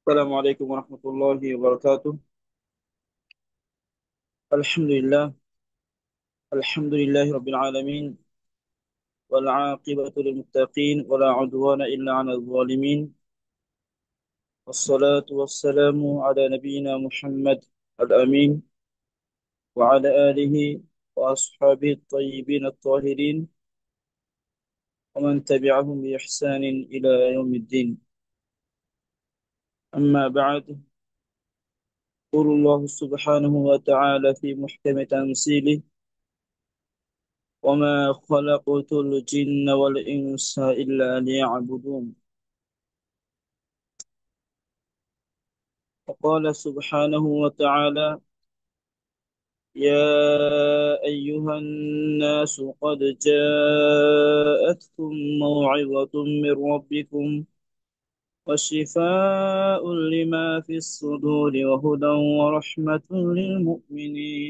السلام عليكم ورحمة الله وبركاته. الحمد لله. الحمد لله رب العالمين، والعاقبة للمتقين ولا عدوان إلا على الظالمين. والصلاة والسلام على نبينا محمد الأمين، وعلى آله وأصحابه الطيبين الطاهرين، ومن تبعهم بإحسان إلى يوم الدين. أما بعد، يقول الله سبحانه وتعالى في محكم تنزيله: وما خلقت الجن والإنس إلا ليعبدون. وقال سبحانه وتعالى: يا أيها الناس قد جاءتكم موعظة من ربكم وشفاء لما في الصدور وهدى ورحمة للمؤمنين.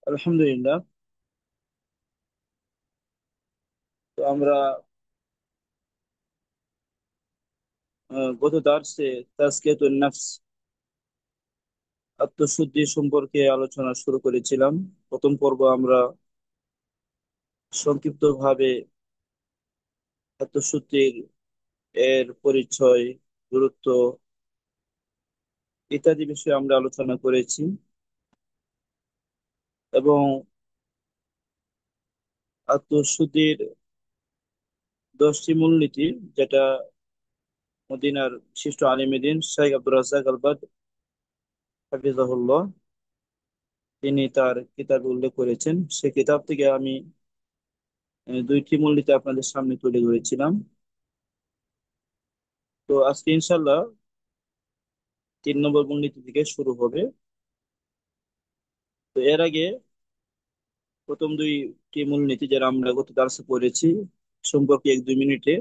আলহামদুলিল্লাহ। তো আমরা গত দার্সে তাজকিয়াতুন নফস, আত্মশুদ্ধি সম্পর্কে আলোচনা শুরু করেছিলাম। প্রথম পর্ব আমরা সংক্ষিপ্তভাবে আত্মশুদ্ধির এর পরিচয়, গুরুত্ব ইত্যাদি বিষয়ে আমরা আলোচনা করেছি এবং আত্মশুদ্ধির 10টি মূলনীতি, যেটা মদিনার বিশিষ্ট আলিমে দ্বীন শাইখ আব্দুর রাজ্জাক আল বাদ হাফিজাহুল্লাহ তিনি তার কিতাবে উল্লেখ করেছেন। সে কিতাব থেকে আমি দুইটি মূলনীতি আপনাদের সামনে তুলে ধরেছিলাম। তো আজকে ইনশাল্লাহ 3 নম্বর মূলনীতি থেকে শুরু হবে। তো এর আগে প্রথম দুইটি মূলনীতি যারা আমরা গত ক্লাসে পড়েছি সম্পর্কে 1-2 মিনিটে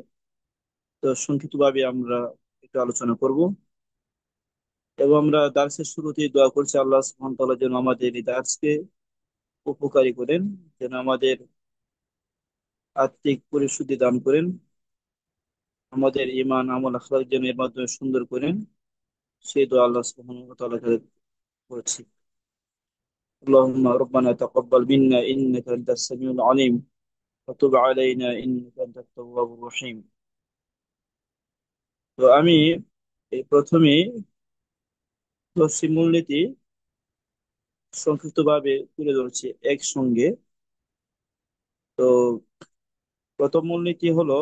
তো সংক্ষিপ্তভাবে আমরা একটু আলোচনা করব। এবং আমরা দার্সের শুরুতেই দোয়া করছি আল্লাহ সুবহানাহু ওয়া তাআলা যেন আমাদের এই দার্সকে উপকারী করেন, যেন আমাদের আত্মিক পরিশুদ্ধি দান করেন, আমাদের ঈমান আমল আখলাক যেন এর মাধ্যমে সুন্দর করেন, সেই দোয়া আল্লাহ সুবহানাহু ওয়া তাআলা কাছে করছি। اللهم ربنا تقبل منا انك انت السميع العليم وتب علينا انك انت التواب الرحيم. তো আমি এই প্রথমে 10টি মূলনীতি সংক্ষিপ্তভাবে তুলে ধরছি একসঙ্গে। তো প্রথম মূলনীতি হলো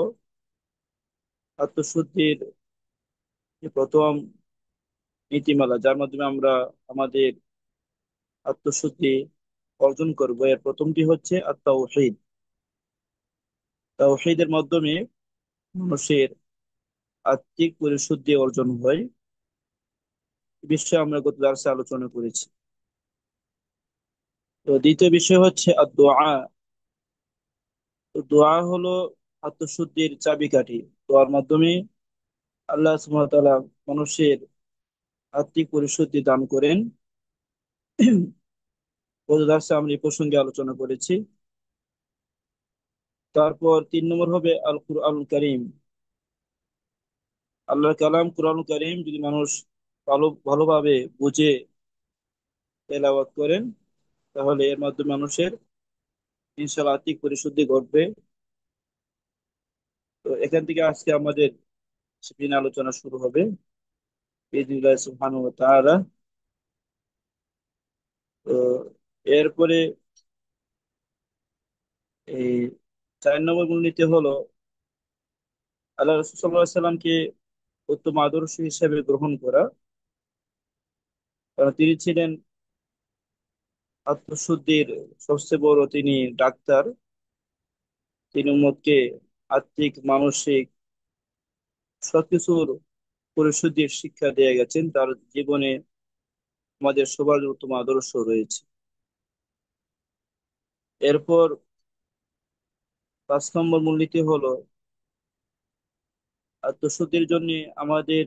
আত্মশুদ্ধির যে প্রথম নীতিমালা, যার মাধ্যমে আমরা আমাদের আত্মশুদ্ধি অর্জন করব। এর প্রথমটি হচ্ছে আত-তাওহীদ। তাওহীদের মাধ্যমে মানুষের আত্মিক পরিশুদ্ধি অর্জন হয়। এ বিষয়ে আমরা গত ক্লাসে আলোচনা করেছি। তো দ্বিতীয় বিষয় হচ্ছে দোয়া। তো দোয়া হলো আত্মশুদ্ধির চাবিকাঠি। দোয়ার মাধ্যমে আল্লাহ সুবহানাহু ওয়া তাআলা মানুষের আত্মিক পরিশুদ্ধি দান করেন। গত ক্লাসে আমরা এই প্রসঙ্গে আলোচনা করেছি। তারপর 3 নম্বর হবে আল কুরআনুল কারীম। আল্লাহর কালাম কুরআনুল কারীম যদি মানুষ ভালোভাবে বুঝে তেলাওয়াত করেন, তাহলে এর মাধ্যমে মানুষের ইনশাআল্লাহ আত্মিক পরিশুদ্ধি ঘটবে। তো এখান থেকে আজকে আমাদের সেদিন আলোচনা শুরু হবে বিইذনিল্লাহি সুবহানাহু ওয়া তাআলা। তো এরপরে এই 4 নম্বর মূলনীতি হলো আল্লাহ রাসূল সাল্লাল্লাহু আলাইহি সাল্লামকে উত্তম আদর্শ হিসেবে গ্রহণ করা। কারণ তিনি ছিলেন আত্মশুদ্ধির সবচেয়ে বড় তিনি ডাক্তার। তিনি উম্মতকে আত্মিক মানসিক সবকিছুর পরিশুদ্ধির শিক্ষা দিয়ে গেছেন। তার জীবনে আমাদের সবার জন্য উত্তম আদর্শ রয়েছে। এরপর 5 নম্বর মূলনীতি হলো আত্মশুদ্ধির জন্য আমাদের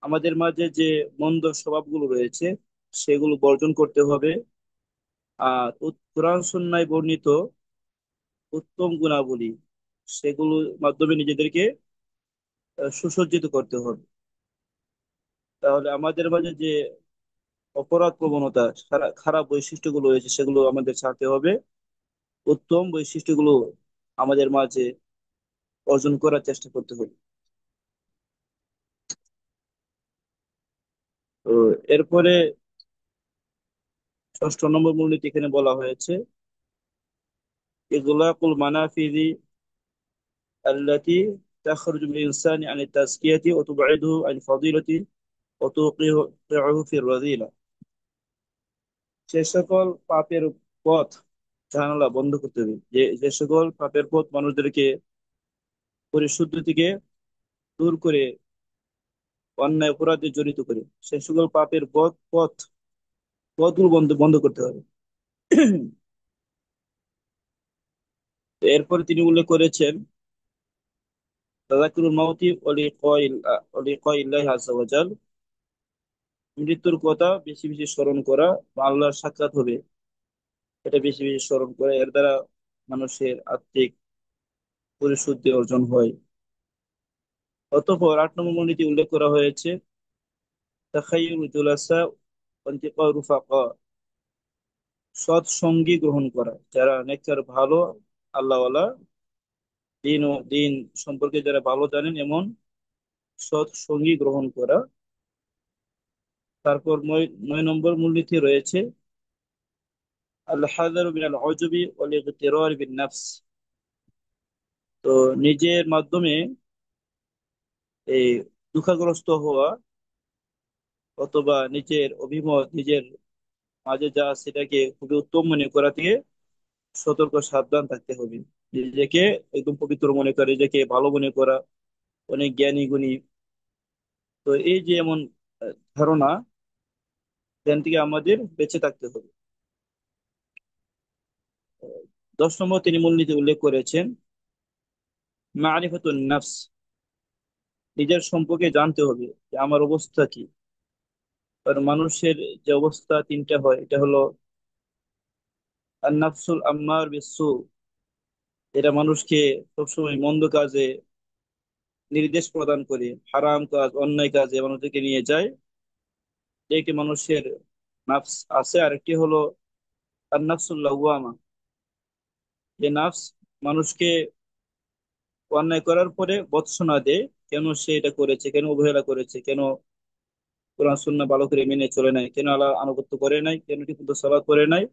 আমাদের মাঝে যে মন্দ স্বভাবগুলো রয়েছে সেগুলো বর্জন করতে হবে। আর কোরআন সুন্নায় বর্ণিত উত্তম গুণাবলী, সেগুলোর মাধ্যমে নিজেদেরকে সুসজ্জিত করতে হবে। তাহলে আমাদের মাঝে যে অপরাধ প্রবণতা, খারাপ বৈশিষ্ট্যগুলো রয়েছে, সেগুলো আমাদের ছাড়তে হবে। উত্তম বৈশিষ্ট্যগুলো আমাদের মাঝে অর্জন করার চেষ্টা করতে হবে। তো এরপরে 6 নম্বর মূলনীতি এখানে বলা হয়েছে, ইগলাকুল মানাফিযি আল্লাতী তাখরুজু বিল ইনসানি আন তাজকিয়াতি ওয়া তুবঈদুহু আন ফাদিলাতি ওয়া তুওকিউহু ফির রাযিলা। সে সকল পাপের পথ, জানালা বন্ধ করতে হবে, যে যে সকল পাপের পথ মানুষদেরকে পরিশুদ্ধ থেকে দূর করে অন্যায় অপরাধে জড়িত করে, সে সকল পাপের পথগুলো বন্ধ বন্ধ করতে হবে। এরপরে তিনি উল্লেখ করেছেন, তাযাক্কুরুল মাউতি ওয়া লিকাইল্লাহি আযজা ওয়া জাল, মৃত্যুর কথা বেশি বেশি স্মরণ করা বা আল্লাহর সাক্ষাৎ হবে, এটা বেশি বেশি স্মরণ করা, এর দ্বারা মানুষের আত্মিক পরিশুদ্ধি অর্জন হয়। অতঃপর 8 নম্বর মূলনীতি উল্লেখ করা হয়েছে, তাখায়্যুরুল জুলাসা ওয়া ইন্তিকাউ রুফাকা, সৎ সঙ্গী গ্রহণ করা, যারা নেককার, ভালো, আল্লাহওয়ালা, দিন সম্পর্কে যারা ভালো জানেন এমন সৎ সঙ্গী গ্রহণ করা। তারপর 9 নম্বর মূলনীতি রয়েছে, আল হাযারু মিনাল উজবি ওয়াল ইগতিরার বিন নাফস, তো নিজের মাধ্যমে এই দুঃখগ্রস্ত হওয়া অথবা নিজের অভিমত, নিজের মাঝে যা সেটাকে খুবই উত্তম মনে করা থেকে সতর্ক সাবধান থাকতে হবে। নিজেকে একদম পবিত্র মনে করে, নিজেকে ভালো মনে করা, অনেক জ্ঞানী গুণী, তো এই যে এমন ধারণা, জ্ঞান থেকে আমাদের বেঁচে থাকতে হবে। 10 নম্বর তিনি মূলনীতি উল্লেখ করেছেন, মারিফাতুন নাফস, নিজের সম্পর্কে জানতে হবে যে আমার অবস্থা কি। কারণ মানুষের যে অবস্থা তিনটা হয়, এটা হলো আন নাফসুল আম্মার বিসসু, এটা মানুষকে সবসময় মন্দ কাজে নির্দেশ প্রদান করে, হারাম কাজ, অন্যায় কাজে মানুষদেরকে নিয়ে যায়, যে একটি মানুষের নাফস আছে। আরেকটি হলো আন নাফসুল লাওয়ামা, যে নাফস মানুষকে অন্যায় করার পরে ভর্ৎসনা দেয়, কেন সে এটা করেছে, কেন অবহেলা করেছে, কেন কোরআন সুন্নাহ ভালো করে মেনে চলে নাই, কেন আল্লাহ আনুগত্য করে নাই, কেন ঠিকমতো সালাত করে নাই,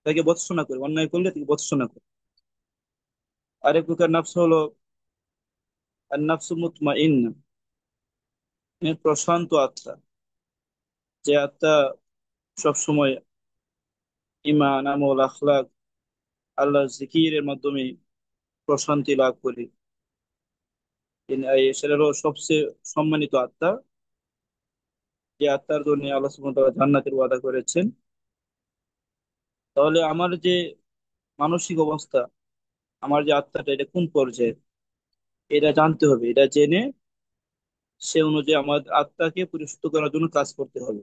তাকে ভর্ৎসনা করে, অন্যায় করলে তাকে ভর্ৎসনা করে। আরেক প্রকার নাফস হলো আর নাফসু মুতমাইন্না, প্রশান্ত আত্মা, যে আত্মা সবসময় ঈমান, আমল, আখলাক, আল্লাহর জিকিরের মাধ্যমে প্রশান্তি লাভ করে। সেটা হলো সবচেয়ে সম্মানিত আত্মা, যে আত্মার জন্য আল্লাহ সুবহানাহু ওয়া তাআলা জান্নাতের ওয়াদা করেছেন। তাহলে আমার যে মানসিক অবস্থা, আমার যে আত্মাটা, এটা কোন পর্যায়ে, এটা জানতে হবে। এটা জেনে সে অনুযায়ী আমার আত্মাকে পরিশুদ্ধ করার জন্য কাজ করতে হবে।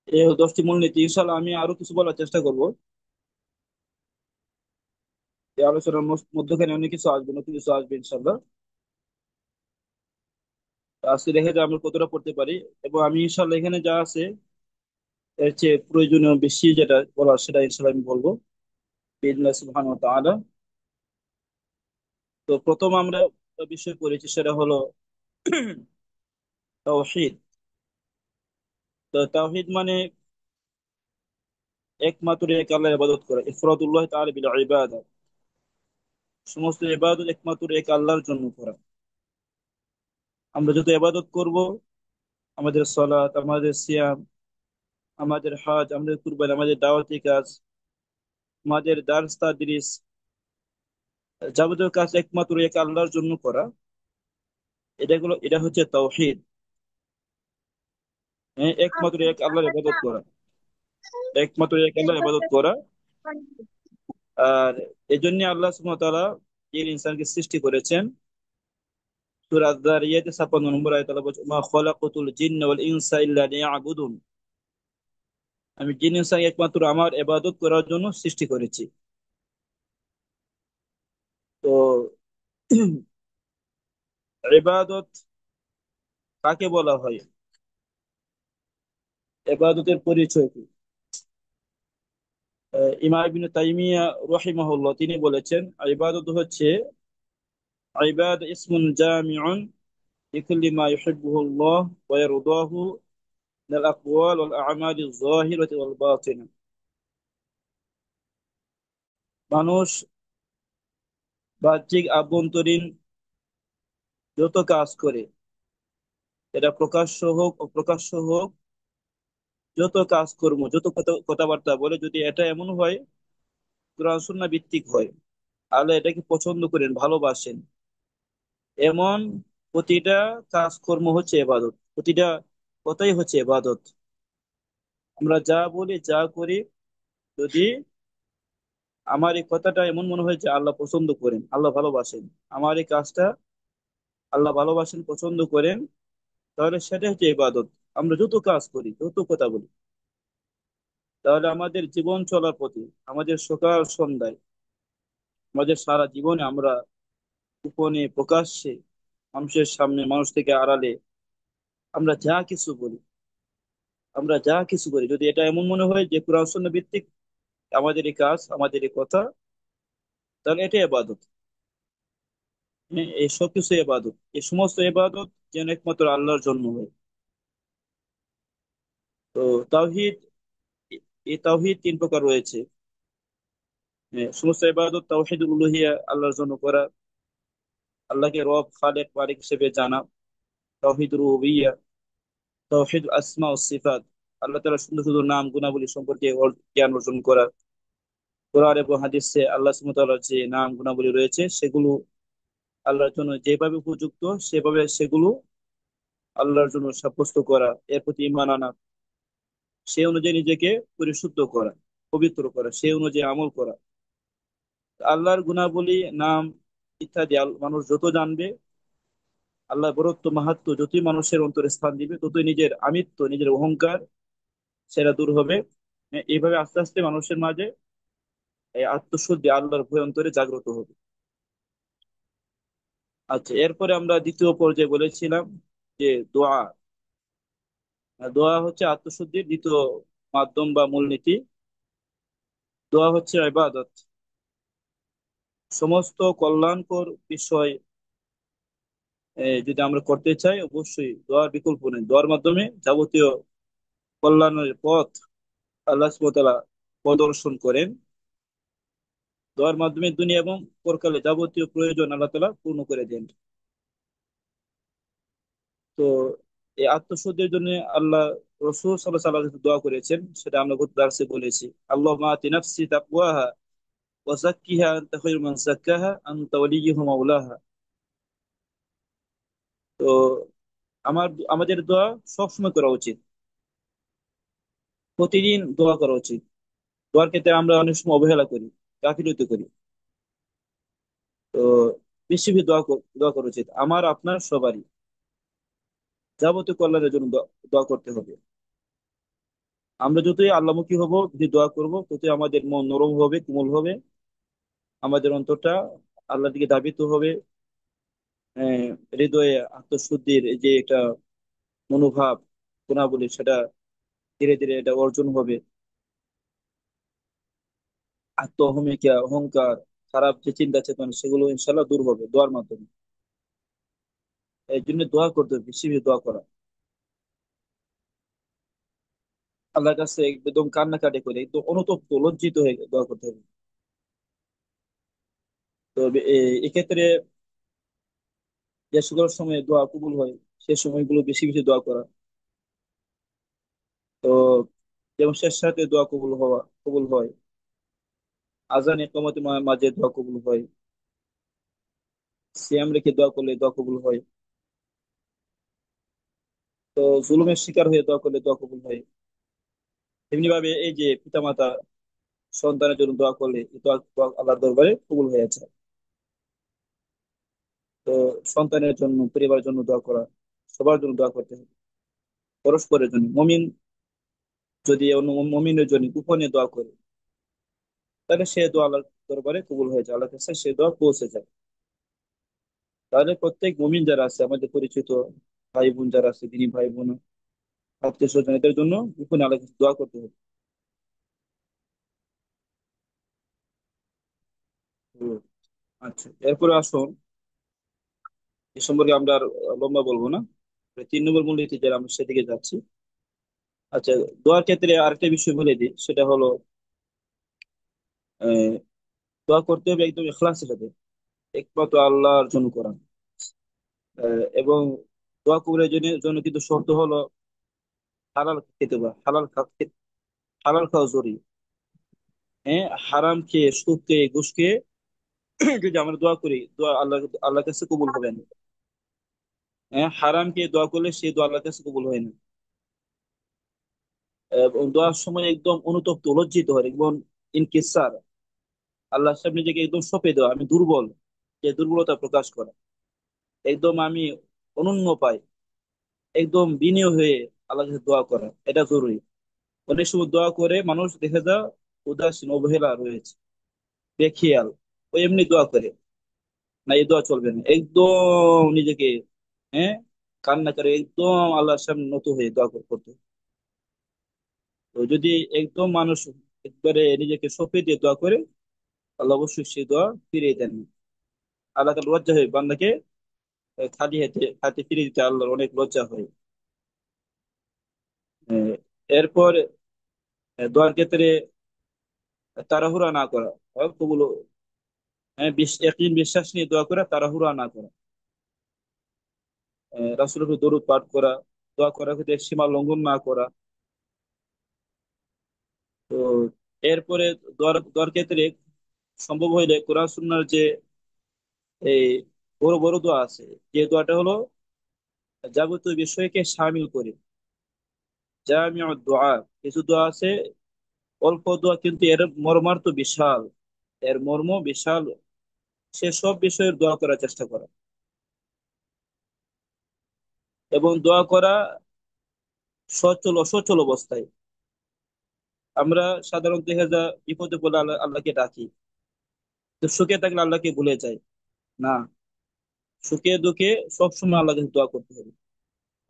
এই হলো 10টি মূলনীতি। ইনশাল্লাহ আমি আরো কিছু বলার চেষ্টা করব, এই আলোচনার মধ্যখানে অনেক কিছু আসবে, নতুন কিছু আসবে ইনশাল্লাহ। তো আজকে দেখে যে আমরা কতটা পড়তে পারি, এবং আমি ইনশাল্লাহ এখানে যা আছে এর চেয়ে প্রয়োজনীয় বেশি যেটা বলার, সেটা ইনশাল্লাহ আমি বলবো বিইذনিল্লাহ সুবহানাহু ওয়া তাআলা। তো প্রথম আমরা একটা বিষয় পড়েছি, সেটা হলো তাওহীদ। তো তাওহীদ মানে একমাত্র এক আল্লাহর ইবাদত করা, ইফরাদুল্লাহ তাআলা বিল ইবাদা, সমস্ত ইবাদত একমাত্র এক আল্লাহর জন্য করা। আমরা যত ইবাদত করব, আমাদের সালাত, আমাদের সিয়াম, আমাদের হজ, আমাদের কুরবানি, আমাদের দাওয়াতি কাজ, আমাদের দারস তাদরিস, যাবতীয় কাজ একমাত্র এক আল্লাহর জন্য করা, এটা হচ্ছে তাওহীদ। হ্যাঁ, একমাত্র এক আল্লাহর ইবাদত করা, একমাত্র এক আল্লাহর ইবাদত করা। আর এই জন্য আল্লাহ সুবহানাহু ওয়া তাআলা এই ইনসানকে সৃষ্টি করেছেন, সূরা আয-যারিয়াত 56 নম্বর আয়াত আল্লাহ বলছে, মা খলাকুতুল জিন্না ওয়াল ইনসা ইল্লা লিয়াবুদুন। আমি জিন ইনসাকে একমাত্র আমার ইবাদত করার জন্য সৃষ্টি করেছি। তো ইবাদত কাকে বলা হয়, ইবাদতের পরিচয় কি? ইমাম ইবনে তাইমিয়া রাহিমাহুল্লাহ তিনি বলেছেন, ইবাদত হচ্ছে ইবাদ ইসমুন জামিউন লিকুল্লি মা ইউহিব্বুহু আল্লাহ ওয়া ইয়ারদাহু মিনাল আকওয়াল ওয়াল আ'মালি আয-যাহিরাতি ওয়াল বাতিনা। মানুষ বাহ্যিক আভ্যন্তরীণ যত কাজ করে, এটা প্রকাশ্য হোক অপ্রকাশ্য হোক, যত কাজকর্ম যত কথাবার্তা বলে, যদি এটা এমন হয় কোরআন সুন্নাহ ভিত্তিক হয়, আল্লাহ এটাকে পছন্দ করেন, ভালোবাসেন, এমন প্রতিটা কাজকর্ম হচ্ছে ইবাদত, প্রতিটা কথাই হচ্ছে ইবাদত। আমরা যা বলি যা করি, যদি আমার এই কথাটা এমন মনে হয় যে আল্লাহ পছন্দ করেন, আল্লাহ ভালোবাসেন, আমার এই কাজটা আল্লাহ ভালোবাসেন, পছন্দ করেন, তাহলে সেটা হচ্ছে ইবাদত। আমরা যত কাজ করি যত কথা বলি, তাহলে আমাদের জীবন চলার প্রতি, আমাদের সকাল সন্ধ্যায়, আমাদের সারা জীবনে আমরা গোপনে প্রকাশ্যে, মানুষের সামনে মানুষ থেকে আড়ালে, আমরা যা কিছু বলি, আমরা যা কিছু করি, যদি এটা এমন মনে হয় যে কোরআন সুন্নাহ ভিত্তিক আমাদের এই কাজ, আমাদের এই কথা, তাহলে এটা ইবাদত। হ্যাঁ, এই সব কিছু ইবাদত, এই সমস্ত ইবাদত যেন একমাত্র আল্লাহর জন্য হয়। তো তাওহীদ, এই তাওহীদ তিন প্রকার রয়েছে। হ্যাঁ, সমস্ত ইবাদত তাওহীদুল উলুহিয়া, আল্লাহর জন্য করা, আল্লাহকে রব খালেক মালিক হিসেবে জানা, তাওহীদ রুবুবিয়্যাহ, তাওহীদ আসমা ও সিফাত, আল্লাহ তাআলার সুন্দর সুন্দর নাম গুণাবলী সম্পর্কে জ্ঞান অর্জন করা। কোরআন এবং হাদিসে আল্লাহ সুবহানাহু ওয়া তাআলার যে নাম গুণাবলী রয়েছে, সেগুলো আল্লাহর জন্য যেভাবে উপযুক্ত সেভাবে সেগুলো আল্লাহর জন্য সাব্যস্ত করা, এর প্রতি ঈমান আনা, সে অনুযায়ী নিজেকে পরিশুদ্ধ করা, পবিত্র করা, সে অনুযায়ী আমল করা। আল্লাহর গুণাবলী, নাম ইত্যাদি মানুষ যত জানবে, আল্লাহ বরত্ব মাহাত্ম্য যতই মানুষের অন্তরে স্থান দিবে, ততই নিজের আমিত্ব, নিজের অহংকার সেটা দূর হবে। এইভাবে আস্তে আস্তে মানুষের মাঝে এই আত্মশুদ্ধি, আল্লাহর ভয় অন্তরে জাগ্রত হবে। আচ্ছা, এরপরে আমরা দ্বিতীয় পর্যায়ে বলেছিলাম যে দোয়া। দোয়া হচ্ছে আত্মশুদ্ধির দ্বিতীয় মাধ্যম বা মূলনীতি। দোয়া হচ্ছে ইবাদত। সমস্ত কল্যাণকর বিষয় যদি আমরা করতে চাই, অবশ্যই দোয়ার বিকল্প নেই। দোয়ার মাধ্যমে যাবতীয় কল্যাণের পথ আল্লাহ সুবহানাহু ওয়া তাআলা প্রদর্শন করেন। দোয়ার মাধ্যমে দুনিয়া এবং পরকালে যাবতীয় প্রয়োজন আল্লাহ তাআলা পূর্ণ করে দেন। তো এই আত্মশুদ্ধির জন্য আল্লাহ রাসূল সাল্লাল্লাহু আলাইহি ওয়াসাল্লাম দোয়া করেছেন, সেটা আমরা গত দার্সে বলেছি। আল্লাহুম্মা আতি নাফসি তাকওয়াহা ওয়া যাক্কিহা আনতা খায়রু মান যাক্কাহা আনতা ওয়ালিয়্যুহা মাওলাহা। তো আমাদের দোয়া সবসময় করা উচিত, প্রতিদিন দোয়া করা উচিত। দোয়ার ক্ষেত্রে আমরা অনেক সময় অবহেলা করি, গাফিলতি করি। তো বেশি বেশি দোয়া করা উচিত, আমার আপনার সবারই। যাবতীয় কল্যাণের জন্য দোয়া করতে হবে। আমরা যতই আল্লাহমুখী হব, যদি দোয়া করব, ততই আমাদের মন নরম হবে, কোমল হবে, আমাদের অন্তরটা আল্লাহর দিকে ধাবিত হবে। আহ, হৃদয়ে আত্মশুদ্ধির এই যে একটা মনোভাব, গুণাবলী, সেটা ধীরে ধীরে এটা অর্জন হবে। আত্ম অহমিকা, অহংকার, খারাপ যে চিন্তা চেতনা, সেগুলো ইনশাল্লাহ দূর হবে দোয়ার মাধ্যমে। এই জন্য দোয়া করতে হবে, বেশি বেশি দোয়া করা, আল্লাহর কাছে একদম কান্নাকাটি করে, একদম অনুতপ্ত লজ্জিত হয়ে দোয়া করতে হবে। তো এক্ষেত্রে যে সকল সময় দোয়া কবুল হয়, সে সময়গুলো বেশি বেশি দোয়া করা। তো যেমন শেষ সাথে দোয়া কবুল হয়, আজান ইকামতের মাঝে দোয়া কবুল হয়, সিয়াম রেখে দোয়া করলে দোয়া কবুল হয়, তো জুলুমের শিকার হয়ে দোয়া করলে দোয়া কবুল হয়। তেমনি ভাবে এই যে পিতামাতা সন্তানের জন্য দোয়া করলে এই দোয়া আল্লাহর দরবারে কবুল হয়ে যায়। তো সন্তানের জন্য, পরিবারের জন্য দোয়া করা, সবার জন্য দোয়া করতে হবে, পরস্পরের জন্য। মমিন যদি অন্য মমিনের জন্য গোপনে দোয়া করে, তাহলে সে দোয়া আল্লাহর দরবারে কবুল হয়ে যায়, আল্লাহর কাছে সে দোয়া পৌঁছে যায়। তাহলে প্রত্যেক মমিন যারা আছে, আমাদের পরিচিত ভাই বোন যারা আছে, তিনি ভাই বোন, আত্মীয় স্বজন, এদের জন্য গোপনে আল্লাহর কাছে দোয়া করতে হবে। তো, আচ্ছা, এরপরে আসুন, এ সম্পর্কে আমরা আর লম্বা বলবো না। 3 নম্বর মূলনীতি যারা, আমরা সেদিকে যাচ্ছি। আচ্ছা, দোয়ার ক্ষেত্রে আরেকটা বিষয় বলে দিই, সেটা হলো আহ, দোয়া করতে হবে একদম ইখলাসের সাথে, একমাত্র আল্লাহর জন্য করা। এবং দোয়া কবুলের জন্য কিন্তু শর্ত হলো হালাল খেতে হবে, হালাল খাওয়া জরুরি। হ্যাঁ, হারাম খেয়ে, সুদ খেয়ে, ঘুষ খেয়ে যদি আমরা দোয়া করি, দোয়া আল্লাহর কাছে কবুল হবে না। হ্যাঁ, হারাম খেয়ে দোয়া করলে সেই দোয়া আল্লাহর কাছে কবুল হয় না। এবং দোয়ার সময় একদম অনুতপ্ত, লজ্জিত হয়, এবং ইনকিসার, আল্লাহর সামনে নিজেকে একদম সঁপে দেওয়া, আমি দুর্বল, যে দুর্বলতা প্রকাশ করা, একদম আমি অনন্য পাই, একদম বিনয় হয়ে আল্লাহর কাছে দোয়া করা, এটা জরুরি। অনেক সময় দোয়া করে মানুষ দেখে যা উদাসীন, অবহেলা রয়েছে, বেখেয়াল, ওই এমনি দোয়া করে, না, এই দোয়া চলবে না, একদম নিজেকে, হ্যাঁ, কান্না করে একদম আল্লাহর সামনে নত হয়ে দোয়া করতে হবে। তো যদি একদম মানুষ একবারে নিজেকে সঁপে দিয়ে দোয়া করে, আল্লাহ অবশ্যই সেই দোয়া ফিরিয়ে দেন না। আল্লাহ তাআলা লজ্জা হয় বান্দাকে খালি হাতে হাতে ফিরিয়ে দিতে, আল্লাহর অনেক লজ্জা হয়। আহ, এরপর দোয়ার ক্ষেত্রে তাড়াহুড়া না করা, কবুল, হ্যাঁ, ইয়াকিন, বিশ্বাস নিয়ে দোয়া করা, তাড়াহুড়া না করা। রাসূলের উপর দরুদ পাঠ করা, দোয়া করার ক্ষেত্রে সীমা লঙ্ঘন না করা। তো এরপরে দোয়ার ক্ষেত্রে সম্ভব হইলে কোরআন সুন্নাহর যে এই বড় বড় দোয়া আছে, যে দোয়াটা হলো যাবতীয় বিষয়কে শামিল করে, জামিউদ দোয়া। কিছু দোয়া আছে অল্প দোয়া, কিন্তু এর মর্মার্থ বিশাল, এর মর্ম বিশাল, সেসব বিষয়ের দোয়া করার চেষ্টা করা, এবং দোয়া করা সচল অসচল অবস্থায়। আমরা সাধারণত দেখা যায় বিপদে পড়লে আল্লাহকে ডাকি, তো সুখে থাকলে আল্লাহকে ভুলে যাই। না, সুখে দুঃখে সবসময় আল্লাহকে দোয়া করতে হবে,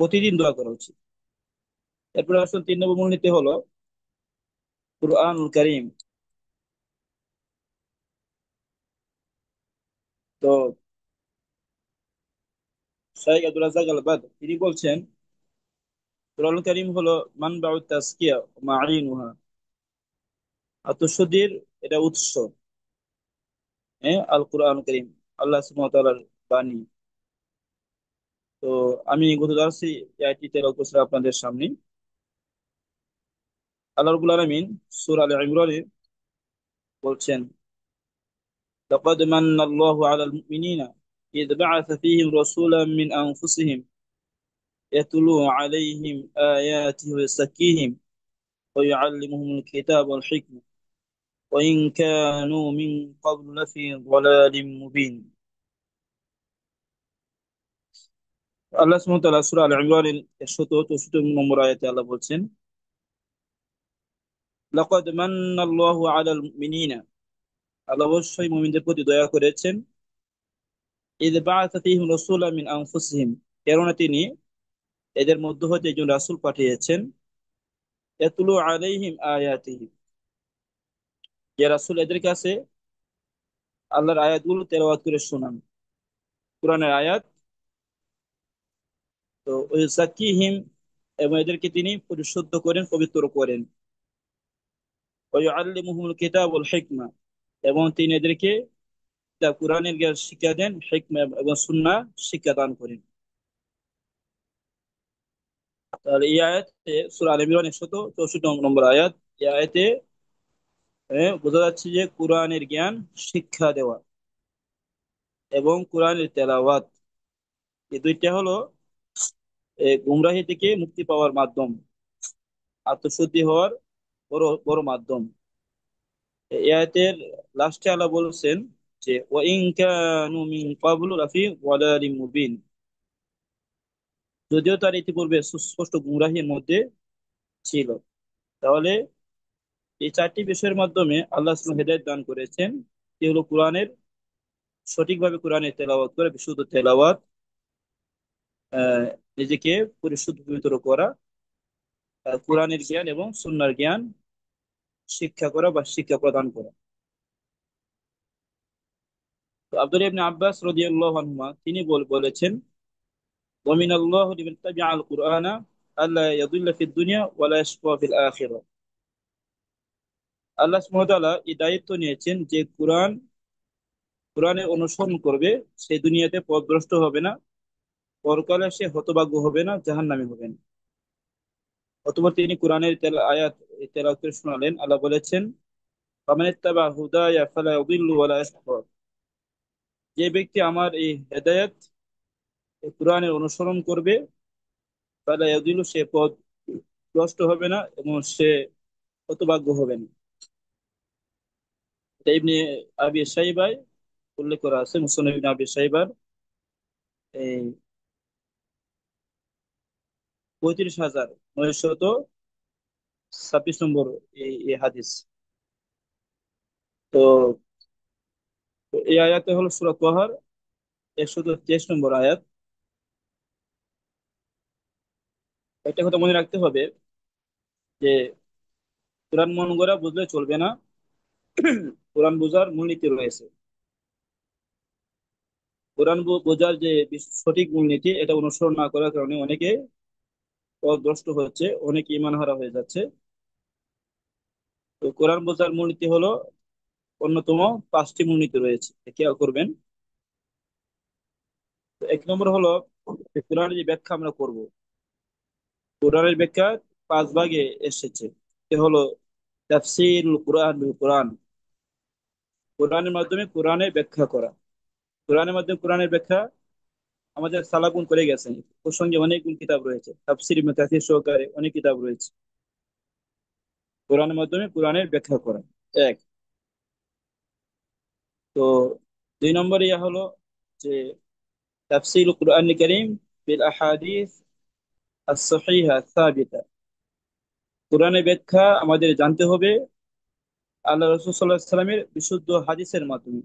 প্রতিদিন দোয়া করা উচিত। এরপরে আসলে 3 নম্বর মূলনীতি হলো কুরআনুল কারীম। তো শাইখ আব্দুর রাজ্জাক আল বাদ তিনি বলছেন, কুরআনুল কারীম হলো মানবাউত তাজকিয়া ওয়া মাঈনুহা, আত্মশুদ্ধির এটা উৎস। হ্যাঁ, আল কুরআনুল কারীম আল্লাহ সুবহানাহু ওয়া তাআলার বাণী। তো আমি গত দর্শে এই আয়াতটি তেলাওয়াত করছিলাম আপনাদের সামনে। আল্লাহ রাব্বুল আলামিন সূরা আলে ইমরানে বলছেন, লাকাদ মান্না আল্লাহু আলাল মুমিনিনা ইয বা'আথা ফীহিম রাসূলাম মিন আনফুসিহিম ইয়াতলু আলাইহিম আয়াতিহি ওয়া ইউযাক্কিহিম ওয়া ইউআল্লিমুহুমুল কিতাবা ওয়াল হিকমা ওয়া ইন কানু মিন ক্বাবলু লাফী যালালিম মুবিন। আল্লাহ সুবহানাহু ওয়া তাআলা সূরা আলে ইমরানের 164 নম্বর আয়াতে আল্লাহ বলছেন, লাকাদ মান্না আল্লাহু আলাল মুমিনিনা, আল্লাহ অবশ্যই মুমিনদের প্রতি দয়া করেছেন, ইয বা'আথা ফীহিম রাসূলাম মিন আনফুসিহিম, কেননা তিনি এদের মধ্য হতে একজন রাসূল পাঠিয়েছেন, ইয়াতলু আলাইহিম আয়াতিহি, যে রাসূল এদের কাছে আল্লাহর আয়াতগুলো তেলাওয়াত করে শোনান, কোরআনের আয়াত। তো ওই জাকিহিম, এবং এদেরকে তিনি পরিশুদ্ধ করেন, পবিত্র করেন। ওই আল্লিমুহুমুল কিতাব ওয়াল হিকমা, এবং তিনি এদেরকে তা কোরআনের জ্ঞান শিক্ষা দেন, হিকমা এবং সুন্নাহ শিক্ষা দান করেন। তাহলে এই আয়াতে, সূরা আলে ইমরান 164 নম্বর আয়াত, এই আয়াতে বোঝা যাচ্ছে যে কোরআনের জ্ঞান শিক্ষা দেওয়া এবং কোরআনের তেলাওয়াত, এই দুইটা হলো গুমরাহি থেকে মুক্তি পাওয়ার মাধ্যম, আত্মশুদ্ধি হওয়ার বড় বড় মাধ্যম। এই আয়াতের লাস্টে আল্লাহ বলছেন যে ওয়াইন কানু মিন ক্বাবলু লাফি যালালিম মুবিন, যদিও তার ইতিপূর্বে সুস্পষ্ট গুমরাহির মধ্যে ছিল। তাহলে এই চারটি বিষয়ের মাধ্যমে আল্লাহ সুবহানাহু হেদায়েত দান করেছেন। এটি হলো কোরআনের, সঠিকভাবে কোরআনের তেলাওয়াত করে, বিশুদ্ধ তেলাওয়াত, আহ, নিজেকে পরিশুদ্ধ পবিত্র করা, কোরআনের জ্ঞান এবং সুন্নাহর জ্ঞান শিক্ষা করা বা শিক্ষা প্রদান করা। তো আব্দুল্লাহ ইবনে আব্বাস রাদিয়াল্লাহু আনহুমা তিনি বলেছেন, ওয়া মিনাল্লাহি লিমান তাবিআল কুরআনা আল্লা ইয়াদুল্লা ফিদ দুনিয়া ওয়া লা ইয়াশকা ফিল আখিরাহ। আল্লাহ সুবহানাহু ওয়া তাআলা এই দায়িত্ব নিয়েছেন যে কোরআনের অনুসরণ করবে, সে দুনিয়াতে পথভ্রষ্ট হবে না, পরকালে সে হতভাগ্য হবে না, জাহান্নামী হবে না। অতঃপর তিনি কোরআনের আয়াত তেলাওয়াত করে শোনালেন। আল্লাহ বলেছেন, ফামান ইত্তাবা হুদায়া ফালা ইয়াদিল্লু ওয়া লা ইয়াশকা। যে ব্যক্তি আমার এই হেদায়েত, এই কোরআনের অনুসরণ করবে, ফালা ইয়াদিল্লু, সে পথ ভ্রষ্ট হবে না এবং সে হতভাগ্য হবে না। এটা ইবনে আবি শাইবায় উল্লেখ করা আছে, মুসনাদ ইবনে আবি শাইবার এই 35,926 নম্বর এই হাদিস। তো তো এই আয়াতে হলো সূরা তাহার 123 নম্বর আয়াত। একটা কথা মনে রাখতে হবে যে কোরআন মন গড়া বুঝলে চলবে না, কোরআন বোঝার মূলনীতি রয়েছে। কোরআন বোঝার যে সঠিক মূলনীতি, এটা অনুসরণ না করার কারণে অনেকে পথভ্রষ্ট হচ্ছে, অনেকে ঈমান হারা হয়ে যাচ্ছে। তো কোরআন বোঝার মূলনীতি হলো অন্যতম 5টি মূলনীতি রয়েছে, খেয়াল করবেন। তো 1 নম্বর হলো যে কোরআনের যে ব্যাখ্যা আমরা করব, কোরআনের ব্যাখ্যা 5 ভাগে এসেছে। এ হলো তাফসীরুল কোরআন বিল কোরআন, কোরআনের মাধ্যমে কোরআনের ব্যাখ্যা করা। কোরআনের মাধ্যমে কোরআনের ব্যাখ্যা আমাদের সালাফগণ করে গেছেন। প্রসঙ্গে অনেকগুলো কিতাব রয়েছে, তাফসীর ইবনে কাসির সহকারে অনেক কিতাব রয়েছে। কোরআনের মাধ্যমে কোরআনের ব্যাখ্যা করা এক। তো 2 নম্বর ইয়া হলো যে তাফসীরুল কোরআন কারীম বিল আহাদিস as-সহিহা সাবিতা, কোরআনের ব্যাখ্যা আমাদের জানতে হবে আল্লাহ রাসূল সাল্লাল্লাহু আলাইহি সাল্লামের বিশুদ্ধ হাদিসের মাধ্যমে।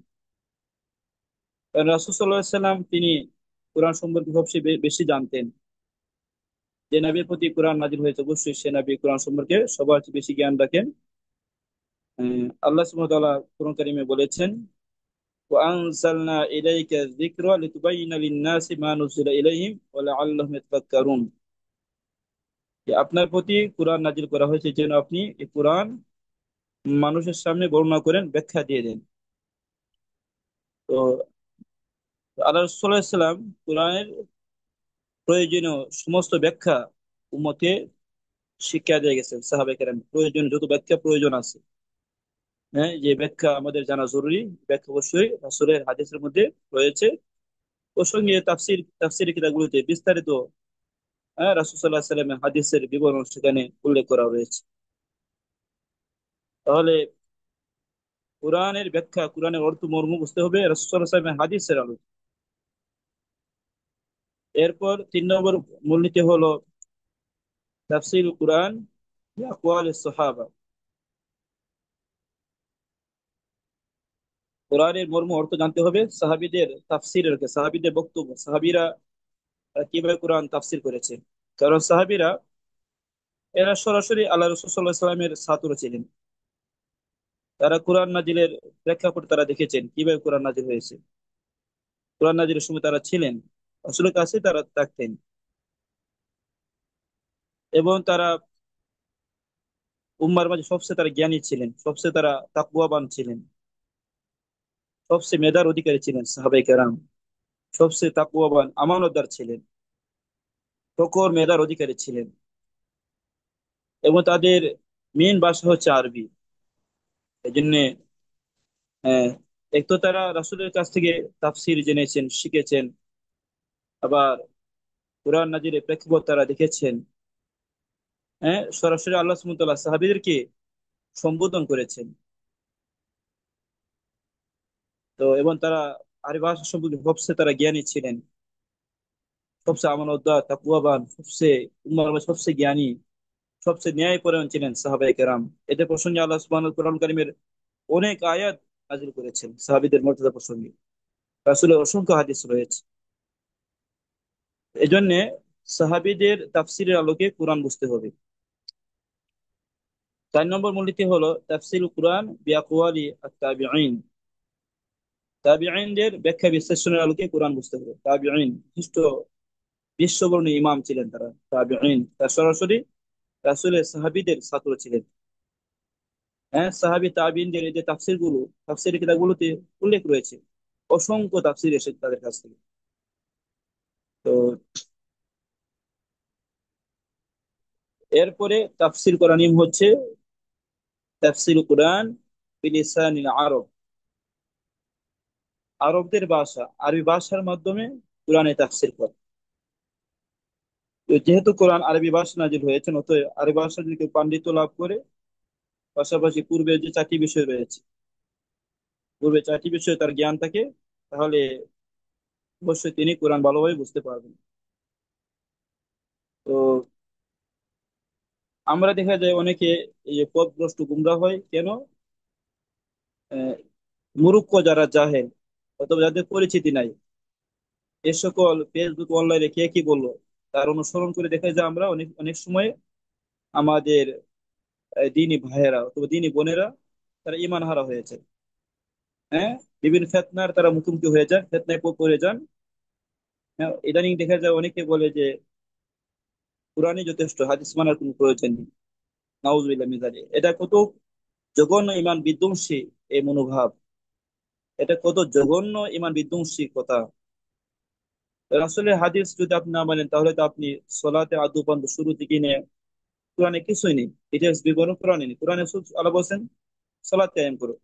কারণ রাসূল সাল্লাল্লাহু আলাইহি সাল্লাম তিনি কোরআন সম্পর্কে সবচেয়ে বেশি জানতেন। যে নবীর প্রতি কোরআন নাজিল হয়েছে, অবশ্যই সে নবী কোরআন সম্পর্কে সবার চেয়ে বেশি জ্ঞান রাখেন। আল্লাহ সুবহানাহু ওয়া তাআলা কোরআন কারীমে বলেছেন, ওয়া আনজালনা ইলাইকা যিকরা লিতুবাইয়িনা লিন-নাসি মা নুজিলা ইলাইহিম ওয়া লাআল্লাহুম ইয়াতাফাক্কারুন। যে আপনার প্রতি কোরআন নাজিল করা হয়েছে যেন আপনি এই কোরআন মানুষের সামনে বর্ণনা করেন, ব্যাখ্যা দিয়ে দেন। তো আল্লাহ রাসূল সাল্লাল্লাহু আলাইহি সাল্লাম কোরআনের প্রয়োজনীয় সমস্ত ব্যাখ্যা উম্মতকে শিক্ষা দিয়ে গেছেন। সাহাবায়ে কেরাম প্রয়োজনীয় যত ব্যাখ্যা প্রয়োজন আছে, হ্যাঁ, যে ব্যাখ্যা আমাদের জানা জরুরি, ব্যাখ্যা অবশ্যই রাসূলের হাদিসের মধ্যে রয়েছে। ওর সঙ্গে তাফসীরের কিতাবগুলোতে বিস্তারিত, হ্যাঁ, রাসূল সাল্লাল্লাহু আলাইহি সাল্লামের হাদিসের বিবরণ সেখানে উল্লেখ করা হয়েছে। তাহলে কোরআনের ব্যাখ্যা, কোরআনের অর্থ মর্ম বুঝতে হবে রাসূল সাল্লাল্লাহু আলাইহি সাল্লামের হাদিসের আলো। এরপর 3 নম্বর মূলনীতি হলো তাফসীর কোরআন বিআকওয়ালিস সাহাবা, কোরআনের মর্ম অর্থ জানতে হবে সাহাবীদের তাফসীরের, সাহাবীদের বক্তব্য, সাহাবীরা কিভাবে কোরআন তাফসীর করেছে। কারণ সাহাবীরা এরা সরাসরি আল্লাহ রাসূল সাল্লাল্লাহু আলাইহি সাল্লামের ছাত্র ছিলেন। তারা কোরআন নাজিলের প্রেক্ষাপট তারা দেখেছেন, কিভাবে কোরআন নাজিল হয়েছে। কোরআন নাজিলের সময় তারা ছিলেন, রাসূলের কাছে তারা থাকতেন, এবং তারা উম্মার মাঝে সবচেয়ে তারা জ্ঞানী ছিলেন, সবচেয়ে তারা তাকওয়াবান ছিলেন, সবচেয়ে মেধার অধিকারী ছিলেন সাহাবায়ে কেরাম, সবচেয়ে তাকওয়াবান আমানতদার ছিলেন, প্রখর মেধার অধিকারী ছিলেন। এবং তাদের মেইন ভাষা হচ্ছে আরবি। এই জন্য এক তো তারা রাসূলের কাছ থেকে তাফসীর জেনেছেন, শিখেছেন, আবার কোরআন নাজিরের প্রেক্ষাপট তারা দেখেছেন। হ্যাঁ, সরাসরি আল্লাহ সুবহানাহু ওয়া তাআলা সাহাবীদেরকে সম্বোধন করেছেন। তো এবং তারা আরবি ভাষা সম্পর্কে সবচেয়ে তারা জ্ঞানী ছিলেন, সবচেয়ে আমানতদার তাকওয়াবান, সবচেয়ে উম্মার মধ্যে সবচেয়ে জ্ঞানী, সবচেয়ে ন্যায়পরায়ণ ছিলেন সাহাবায়ে কেরাম। এদের প্রসঙ্গে আল্লাহ সুবহানাহু কোরআন কারীমের অনেক আয়াত নাযিল করেছেন সাহাবীদের মর্যাদা প্রসঙ্গে। রাসূলের অসংখ্য হাদিস রয়েছে। এজন্য সাহাবীদের তাফসীরের আলোকে কোরআন বুঝতে হবে। 4 নম্বর মূলনীতি হলো তাফসীরুল কোরআন বিআকওয়ালি আত-তাবিঈন। তাবিঈনদের ব্যাখ্যা বিশ্লেষণের আলোকে কোরআন বুঝতে হবে। তাবিঈন বিশিষ্ট বিশ্ববরণীয় ইমাম ছিলেন তারা। তাবিঈন তার সরাসরি রাসূলের সাহাবীদের ছাত্র ছিলেন। হ্যাঁ, সাহাবী তাবিঈনদের এই যে তাফসীর গুলো, তাফসীরের কিতাবগুলোতে উল্লেখ রয়েছে, অসংখ্য তাফসীর এসেছে তাদের কাছ থেকে। তো এরপরে তাফসীর করার নিয়ম হচ্ছে তাফসীর কোরআন বিলিসানিল আরব, আরবদের ভাষা, আরবি ভাষার মাধ্যমে কোরআনে তাফসীর করা। তো যেহেতু কোরআন আরবি ভাষা নাজিল হয়েছে, অতএব আরবি ভাষা যদি কেউ পাণ্ডিত্য লাভ করে, পাশাপাশি পূর্বে যে 4টি বিষয় রয়েছে, পূর্বে 4টি বিষয়ে তার জ্ঞান থাকে, তাহলে অবশ্যই তিনি কোরআন ভালোভাবে বুঝতে পারবেন। তো আমরা দেখা যায় অনেকে এই যে পথভ্রষ্ট গুমরা হয় কেন? আহ, মুরুক্ষ যারা জাহেল, অথবা যাদের পরিচিতি নাই, এ সকল ফেসবুক অনলাইনে কে কি বললো তার অনুসরণ করে দেখা যায় আমরা অনেক অনেক সময় আমাদের দিনী ভাইয়েরা অথবা দিনী বোনেরা তারা ইমান হারা হয়েছে। হ্যাঁ, বিভিন্ন ফেতনার তারা মুখোমুখি হয়ে যান, ফেতনায় পড়ে যান। হ্যাঁ, ইদানিং দেখা যায় অনেকে বলে যে কোরআনই যথেষ্ট, হাদিস মানার কোনো প্রয়োজন নেই। নাউজুবিল্লাহ মিন যালিক। এটা কত জঘন্য ইমান বিধ্বংসী এই মনোভাব, এটা কত জঘন্য ইমান বিধ্বংসী কথা। আসলে হাদিস যদি আপনি না মানেন, তাহলে তো আপনি সলাতে আদু পর্যন্ত শুরু থেকে নিয়ে কোরআনে কিছুই নেই, ডিটেলস বিবরণ কোরআনে নেই। কোরআনে শুধু আল্লাহ বলছেন সলাত কায়েম করো।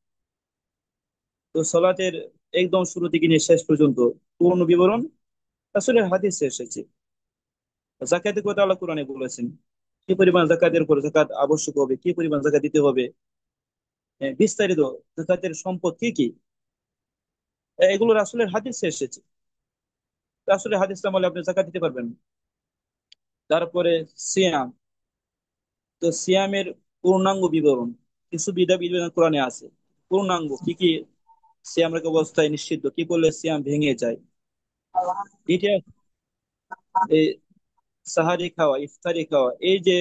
তো সলাতের একদম শুরু থেকে নিয়ে শেষ পর্যন্ত পূর্ণ বিবরণ আসলে হাদিসে এসেছে। জাকাতের কথা আল্লাহ কোরআনে বলেছেন, কি পরিমাণ জাকাতের উপর জাকাত আবশ্যক হবে, কি পরিমাণ জাকাত দিতে হবে, বিস্তারিত জাকাতের সম্পদ কি কি, এগুলো রাসূলের হাদিসে এসেছে। আসলে হাদিস না বলে আপনি জাকাত দিতে পারবেন না। তারপরে সিয়াম, তো সিয়ামের পূর্ণাঙ্গ বিবরণ, কিছু বিধান কোরআনে আছে। পূর্ণাঙ্গ কি কি সিয়ামের অবস্থায় নিষিদ্ধ, কি করলে সিয়াম ভেঙে যায়, ডিটেল এই সাহারি খাওয়া, ইফতারি খাওয়া, এই যে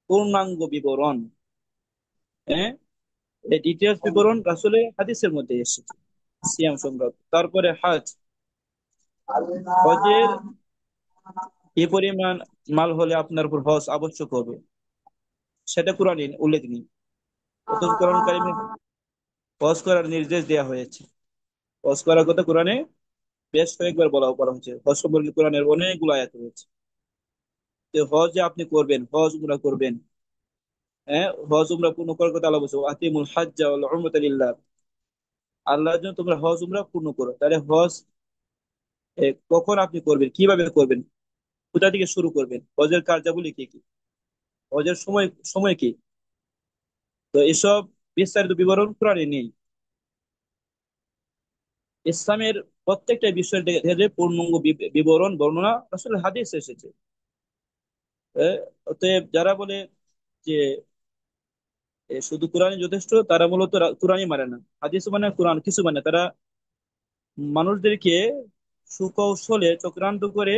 পূর্ণাঙ্গ বিবরণ, হ্যাঁ, এই ডিটেলস বিবরণ আসলে হাদিসের মধ্যে এসেছে সিয়াম সংক্রান্ত। তারপরে হজ, হজের কি পরিমাণ মাল হলে আপনার উপর হজ আবশ্যক হবে, সেটা কোরআনে উল্লেখ নেই। অথচ কোরআন কারিমে হজ করার নির্দেশ দেওয়া হয়েছে। হজ করার কথা কোরআনে বেশ কয়েকবার বলা হয়েছে। হজ সম্পর্কে কোরআনের অনেকগুলো আয়াত রয়েছে। যে হজ যে আপনি করবেন, হজ উমরা করবেন, হ্যাঁ, হজ উমরা পূর্ণ করার কথা আল্লাহ বলছে, আতিমুল হাজ্জা ওয়াল উমরাতা লিল্লাহ। আল্লাহর জন্য তোমরা হজ উমরা পূর্ণ করো। তাহলে হজ কখন আপনি করবেন, কিভাবে করবেন, কোথা থেকে শুরু করবেন, হজের কার্যাবলী কি কি, হজের সময় সময় কি, তো এসব বিস্তারিত বিবরণ কোরআনে নেই। ইসলামের প্রত্যেকটা বিষয়ের দেখা যায় পূর্ণাঙ্গ বিবরণ বর্ণনা আসলে হাদিস এসেছে। আহ, অতএব যারা বলে যে শুধু কোরআনই যথেষ্ট, তারা মূলত কোরআনই মানে না, হাদিস মানে কোরআন কিছু মানে। তারা মানুষদেরকে সুকৌশলে চক্রান্ত করে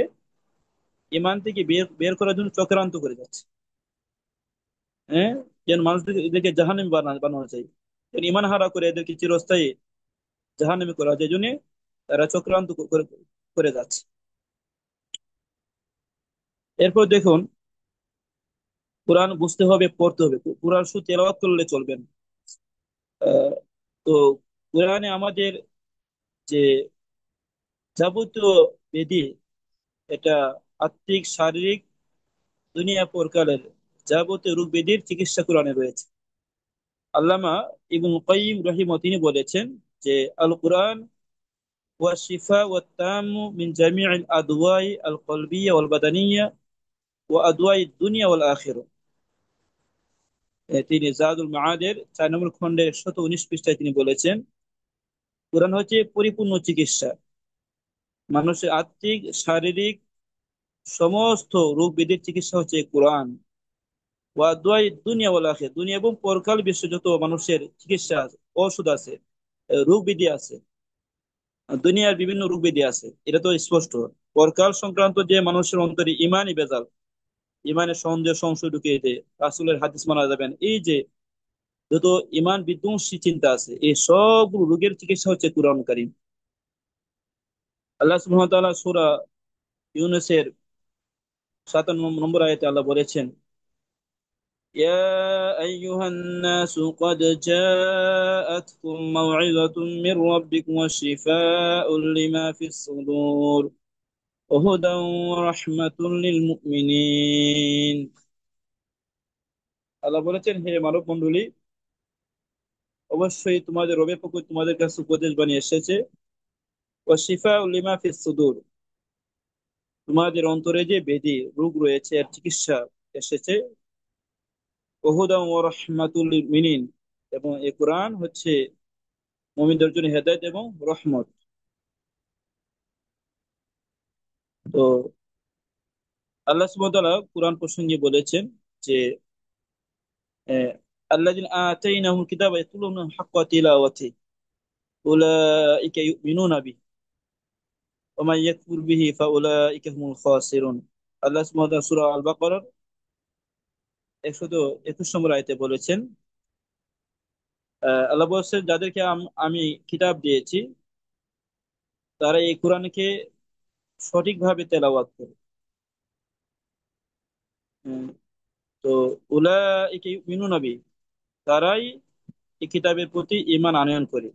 ইমান থেকে বের বের করার জন্য চক্রান্ত করে যাচ্ছে। হ্যাঁ, যেন মানুষদের এদেরকে জাহান্নামী বানানো যায়, যেন ইমান হারা করে এদেরকে চিরস্থায়ী জাহান্নামী করা যায়, জন্য তারা চক্রান্ত করে করে যাচ্ছে। এরপর দেখুন, কোরআন বুঝতে হবে, পড়তে হবে। কোরআন শুধু তেলাওয়াত করলে চলবে না। আহ, তো কোরআনে আমাদের যে যাবতীয় বিধি, এটা আত্মিক, শারীরিক, দুনিয়া পরকালের যাবতীয় রোগ ব্যাধির চিকিৎসা কোরআনে রয়েছে। আল্লামা ইবনুল কাইয়িম রাহিমাহুল্লাহ তিনি বলেছেন যে আল কোরআন ওয়া শিফা ওয়া তাম্মু মিন জামিউল আদওয়াই আল কলবিয়্যা ওয়াল বাদানিয়্যা ওয়া আদওয়াই দুনিয়া ওয়াল আখিরা। তিনি জাদুল মাআদের 4 নম্বর খণ্ডের 119 পৃষ্ঠায় তিনি বলেছেন কোরআন হচ্ছে পরিপূর্ণ চিকিৎসা। মানুষের আত্মিক, শারীরিক সমস্ত রোগ ব্যাধির চিকিৎসা হচ্ছে কোরআন। ওয়া দুআই দুনিয়া ওয়াল আখির, দুনিয়া এবং পরকাল বিশ্ব যত মানুষের চিকিৎসা আছে, ওষুধ আছে, রোগ ব্যাধি আছে, দুনিয়ার বিভিন্ন রোগ ব্যাধি আছে, এটা তো স্পষ্ট। পরকাল সংক্রান্ত যে মানুষের অন্তরে ইমানই ভেজাল, ইমানের সন্দেহ সংশয় ঢুকিয়ে দেয়, রাসূলের হাদিস মানা যাবেন, এই যে যত ইমান বিধ্বংসী চিন্তা আছে, এই সব রোগের চিকিৎসা হচ্ছে কুরআন কারীম। আল্লাহ সুবহানাহু ওয়া তাআলা সূরা ইউনূসের 57 নম্বর আয়াতে আল্লাহ বলেছেন, ইয়া আইয়ুহান নাসু ক্বাদ জাআতকুম মাউইযাতুম মির রাব্বিকুম ওয়া শিফাউন লিমা ফিস সুদূর ওয়া হুদান ওয়া রাহমাতুল লিল মুমিনিন। আল্লাহ বলেছেন, হে মানব মণ্ডলী, অবশ্যই তোমাদের রবের পক্ষ তোমাদের কাছে উপদেশ বানিয়ে এসেছে, ওয়া শিফাউন লিমা ফিস সুদূর, তোমাদের অন্তরে যে ব্যাধি রোগ রয়েছে এর চিকিৎসা এসেছে, ওহুদাম ও রহমাতুল মিনিন, এবং এই কোরআন হচ্ছে মুমিনদের জন্য হেদায়েত এবং রহমত। তো আল্লাহ সুবহানাহু ওয়া তাআলা কোরআন প্রসঙ্গে বলেছেন যে আল্লাযিনা আতাইনাহুল কিতাবা ইয়াতলুনা হাক্কা তিলাওয়াতি উলাইকা ইউমিনুনা বিহি ওয়া মান ইয়াকফুর বিহি ফাউলাইকা হুমুল খাসিরুন। আল্লাহ সুবহানাহু ওয়া তাআলা সূরা আল বাকারার 121 নম্বর আয়াতে বলেছেন, আল্লাহ বলেছেন, যাদেরকে আমি কিতাব দিয়েছি তারা এই কোরআনকে সঠিকভাবে তেলাওয়াত করে। উম, তো উলাইকা ইউমিনুনা বিহি, তারাই এই কিতাবের প্রতি ঈমান আনয়ন করে।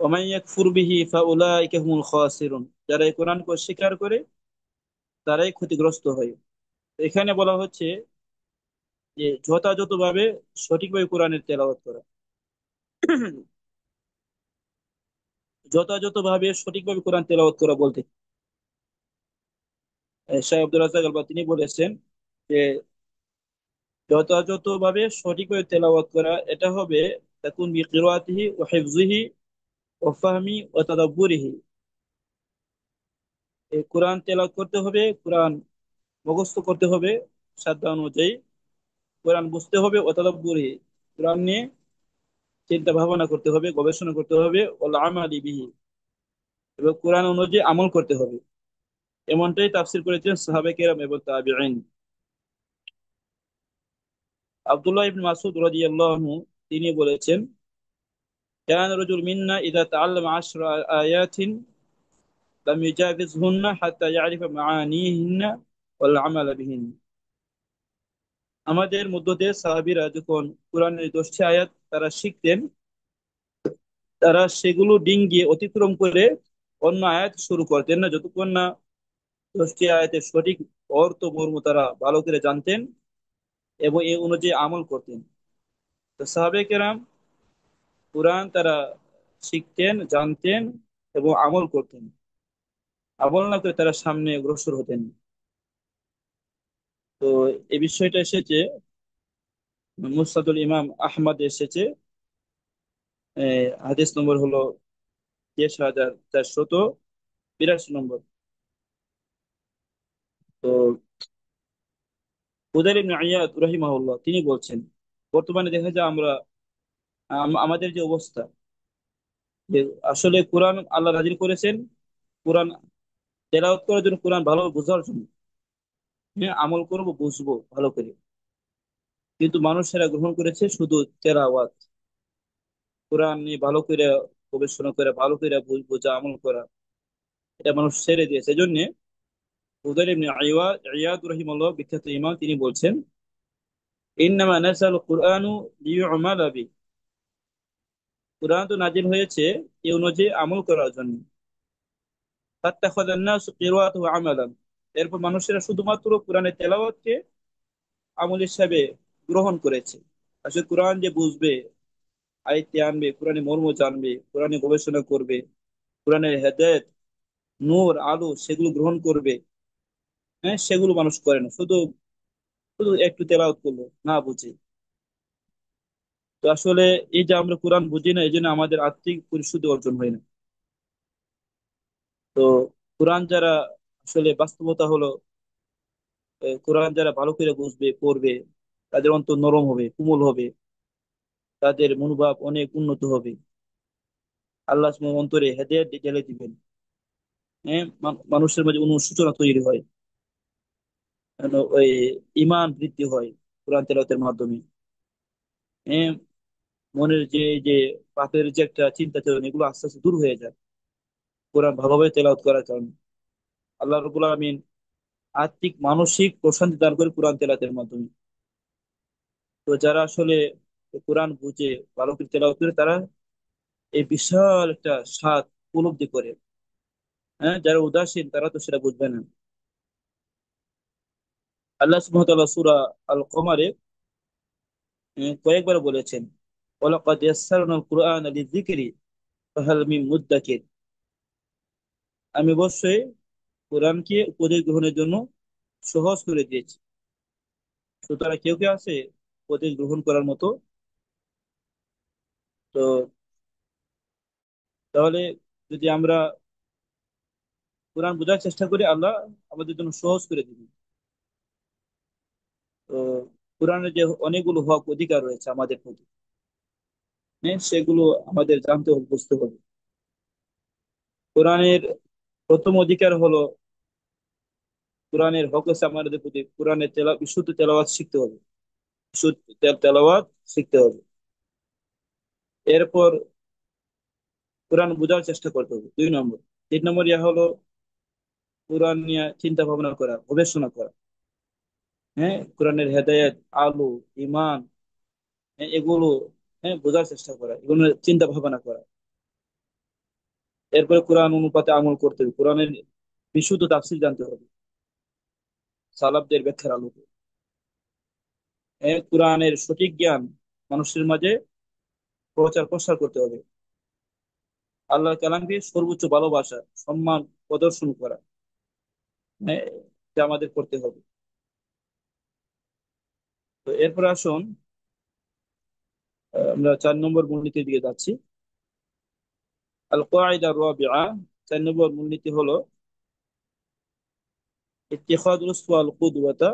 ওয়া মান ইয়াকফুর বিহি ফাউলাইকা হুমুল খাসিরুন, যারা এই কোরআনকে অস্বীকার করে তারাই ক্ষতিগ্রস্ত হয়। এখানে বলা হচ্ছে যে যথাযথভাবে সঠিকভাবে কোরআনের তেলাওয়াত করা। যথাযথভাবে সঠিকভাবে কোরআন তেলাওয়াত করা বলতে শাহ আব্দুর রাজ্জাক আল তিনি বলেছেন যে যথাযথভাবে সঠিকভাবে তেলাওয়াত করা এটা হবে তাকুন বিকিরাআতিহি ওয়া হিফযিহি ওয়া ফাহমি ওয়া তাদাব্বুরিহি। এই কোরআন তেলাওয়াত করতে হবে, কোরআন মুখস্থ করতে হবে সাধ্য অনুযায়ী, কোরআন বুঝতে হবে, ওয়া তাদাব্বুরিহি, কোরআন নিয়ে চিন্তা ভাবনা করতে হবে, গবেষণা করতে হবে, ওয়াল আমালি বিহি, এবং কোরআন অনুযায়ী আমল করতে হবে। এমনটাই তাফসীর করেছেন সাহাবায়ে কেরাম এবং তাবিঈন। আব্দুল্লাহ ইবনে মাসউদ রাদিয়াল্লাহু আনহু তিনি বলেছেন, كان رجل منا إذا تعلم 10 آيات لم يجاوزهن حتى يعرف معانيهن والعمل بهن। আমাদের মধ্য দিয়ে সাহাবীরা যখন কোরআনের 10টি আয়াত তারা শিখতেন, তারা সেগুলো ডিঙ্গিয়ে অতিক্রম করে অন্য আয়াত শুরু করতেন না, যতক্ষণ না 10টি আয়াতের সঠিক অর্থ মর্ম তারা ভালো করে জানতেন এবং এই অনুযায়ী আমল করতেন। তো সাহাবায়ে কেরাম কোরআন তারা শিখতেন, জানতেন এবং আমল করতেন। আমল না করে তারা সামনে অগ্রসর হতেন। তো এই বিষয়টা এসেছে মুসনাদুল ইমাম আহমদ এসেছে, হাদিস নম্বর হলো 63,482 নম্বর। তো ফুদাইল ইবনে আয়াদ রাহিমাহুল্লাহ তিনি বলছেন, বর্তমানে দেখা যায় আমরা আমাদের যে অবস্থা, যে আসলে কোরআন আল্লাহ নাযিল করেছেন কোরআন তেলাওয়াত করার জন্য, কোরআন ভালো বোঝার জন্য, হ্যাঁ আমল করবো বুঝবো ভালো করে, কিন্তু মানুষেরা গ্রহণ করেছে শুধু তেলাওয়াত, কোরআন নিয়ে ভালো করে গবেষণা করে ভালো করে বোঝা আমল করা এটা মানুষ ছেড়ে দিয়েছে। এজন্য ফুদাইল ইবনে ইয়াদ রাহিমাহুল্লাহ বিখ্যাত ইমাম তিনি বলছেন, ইন্নামা নাযাল কুরআনু লিইউমালা বি, কুরআন তো নাজিল হয়েছে এই অনুযায়ী আমল করার জন্য। ফাত্তাখাযান নাসু কিরাআতাহু আমালান, এরপর মানুষেরা শুধুমাত্র কোরআনের তেলাওয়াতকে আমল হিসাবে গ্রহণ করেছে। আসলে কোরআন যে বুঝবে, আয়তে আনবে, কোরআনের মর্ম জানবে, কোরআনে গবেষণা করবে, কোরআনের হেদায়েত, নূর, আলো সেগুলো গ্রহণ করবে, হ্যাঁ সেগুলো মানুষ করে না, শুধু শুধু একটু তেলাওয়াত করলো না বুঝে। তো আসলে এই যে আমরা কোরআন বুঝি না, এই জন্য আমাদের আত্মিক পরিশুদ্ধি অর্জন হয় না। তো কোরআন যারা আসলে বাস্তবতা হলো, কোরআন যারা ভালো করে বুঝবে পড়বে, তাদের অন্তর নরম হবে, কোমল হবে, তাদের মনোভাব অনেক উন্নত হবে। আল্লাহ সুবহানাহু অন্তরে হেদায়েত ঢেলে দিবেন। হ্যাঁ, মানুষের মাঝে অনুশোচনা তৈরি হয়, ওই ইমান বৃদ্ধি হয় কোরআন তেলাওয়াতের মাধ্যমে। হ্যাঁ, মনের যে যে পাপের যে একটা চিন্তা চেতনা, এগুলো আস্তে আস্তে দূর হয়ে যায় কোরআন ভালোভাবে তেলাওয়াত করার কারণে। আল্লাহ রাব্বুল আলামিন আত্মিক মানসিক প্রশান্তি দান করে কোরআন তেলাওয়াতের মাধ্যমে। তো যারা আসলে কোরআন বুঝে, ভালো করে তেলাওয়াত করে, তারা এই বিশাল একটা স্বাদ উপলব্ধি করে। হ্যাঁ, যারা উদাসীন তারা তো সেটা বুঝবে না। আল্লাহ সুবহানাহু ওয়া তাআলা সূরা আল কমারে কয়েকবার বলেছেন, ওয়ালাকাদ ইয়াসসারনাল কুরআনা লিযিকরি ফাহাল মিন মুদ্দাকির। আমি অবশ্যই কোরআনকে উপদেশ গ্রহণের জন্য সহজ করে দিয়েছি। সুতরাং কেউ কেউ আছে উপদেশ গ্রহণ করার মতো? তো তাহলে যদি আমরা কোরআন বোঝার চেষ্টা করি, আল্লাহ আমাদের জন্য সহজ করে দিবেন। তো কোরআনের যে অনেকগুলো হক অধিকার রয়েছে আমাদের প্রতি, হ্যাঁ, সেগুলো আমাদের জানতে হবে, বুঝতে হবে। কোরআনের প্রথম অধিকার হলো, কোরআনের হক হচ্ছে আমাদের প্রতি কোরআনের বিশুদ্ধ তেলাওয়াত শিখতে হবে। বিশুদ্ধ তেলাওয়াত শিখতে হবে। এরপর কোরআন বোঝার চেষ্টা করতে হবে, 2 নম্বর। 3 নম্বর ইয়া হলো কোরআন নিয়ে চিন্তা ভাবনা করা, গবেষণা করা। হ্যাঁ, কোরআনের হেদায়েত, আলো, ইমান, হ্যাঁ, এগুলো, হ্যাঁ, বোঝার চেষ্টা করা, এগুলো নিয়ে চিন্তা ভাবনা করা। এরপরে কোরআন অনুপাতে আমল করতে হবে, কোরআনের বিশুদ্ধ তাফসীর জানতে হবে সালাফদের ব্যাখ্যার আলোকে। হ্যাঁ, কোরআনের সঠিক জ্ঞান মানুষের মাঝে প্রচার প্রসার করতে হবে। আল্লাহর কালামকে সর্বোচ্চ ভালোবাসা, সম্মান প্রদর্শন করা, হ্যাঁ, এটা আমাদের করতে হবে। তো এরপর আসুন, আমরা 4 নম্বর মূলনীতির দিকে যাচ্ছি। আল কায়দা রাবিআ, 4 নম্বর মূলনীতি হলো ইত্তিখাদুল উসওয়া আল কুদওয়াতা।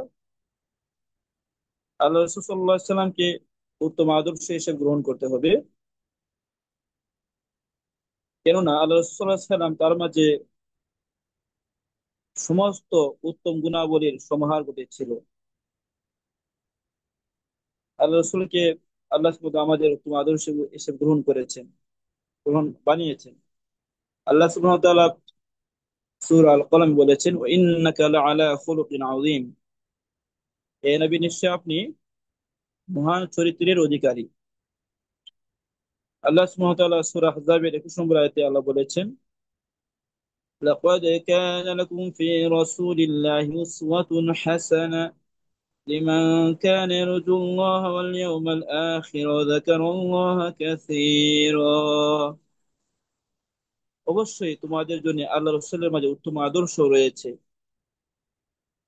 আল্লাহ রাসূল সাল্লাল্লাহু আলাইহি সাল্লামকে উত্তম আদর্শ হিসেবে গ্রহণ করতে হবে। কেননা আল্লাহ রাসূল সাল্লাল্লাহু আলাইহি সাল্লাম তার মাঝে সমস্ত উত্তম গুণাবলীর সমাহার ঘটেছিল। আল্লাহ রসুলকে আল্লাহ সুবহানাহু আমাদের উত্তম আদর্শ হিসেবে গ্রহণ করেছেন, গ্রহণ বানিয়েছেন। আল্লাহ সুবহানাহু ওয়া তাআলা সূরা আল কলম বলেছেন, ওয়া ইন্নাকা লাআলা খুলুকিন আযীম। হে নবী, নিশ্চয় আপনি মহান চরিত্রের অধিকারী। আল্লাহ সুবহানাহু ওয়া তাআলা সূরা আহজাবের 21 নম্বর আয়াতে আল্লাহ বলেছেন, লাকাদ কানা লাকুম ফি রাসূলিল্লাহি উসওয়াতুন হাসানাহ লিমান কানা ইয়ারজুল্লাহ ওয়াল ইয়াওমাল আখির ওয়া যাকারাল্লাহা কাসীরা। অবশ্যই তোমাদের জন্য আল্লাহ রসুলের মাঝে উত্তম আদর্শ রয়েছে।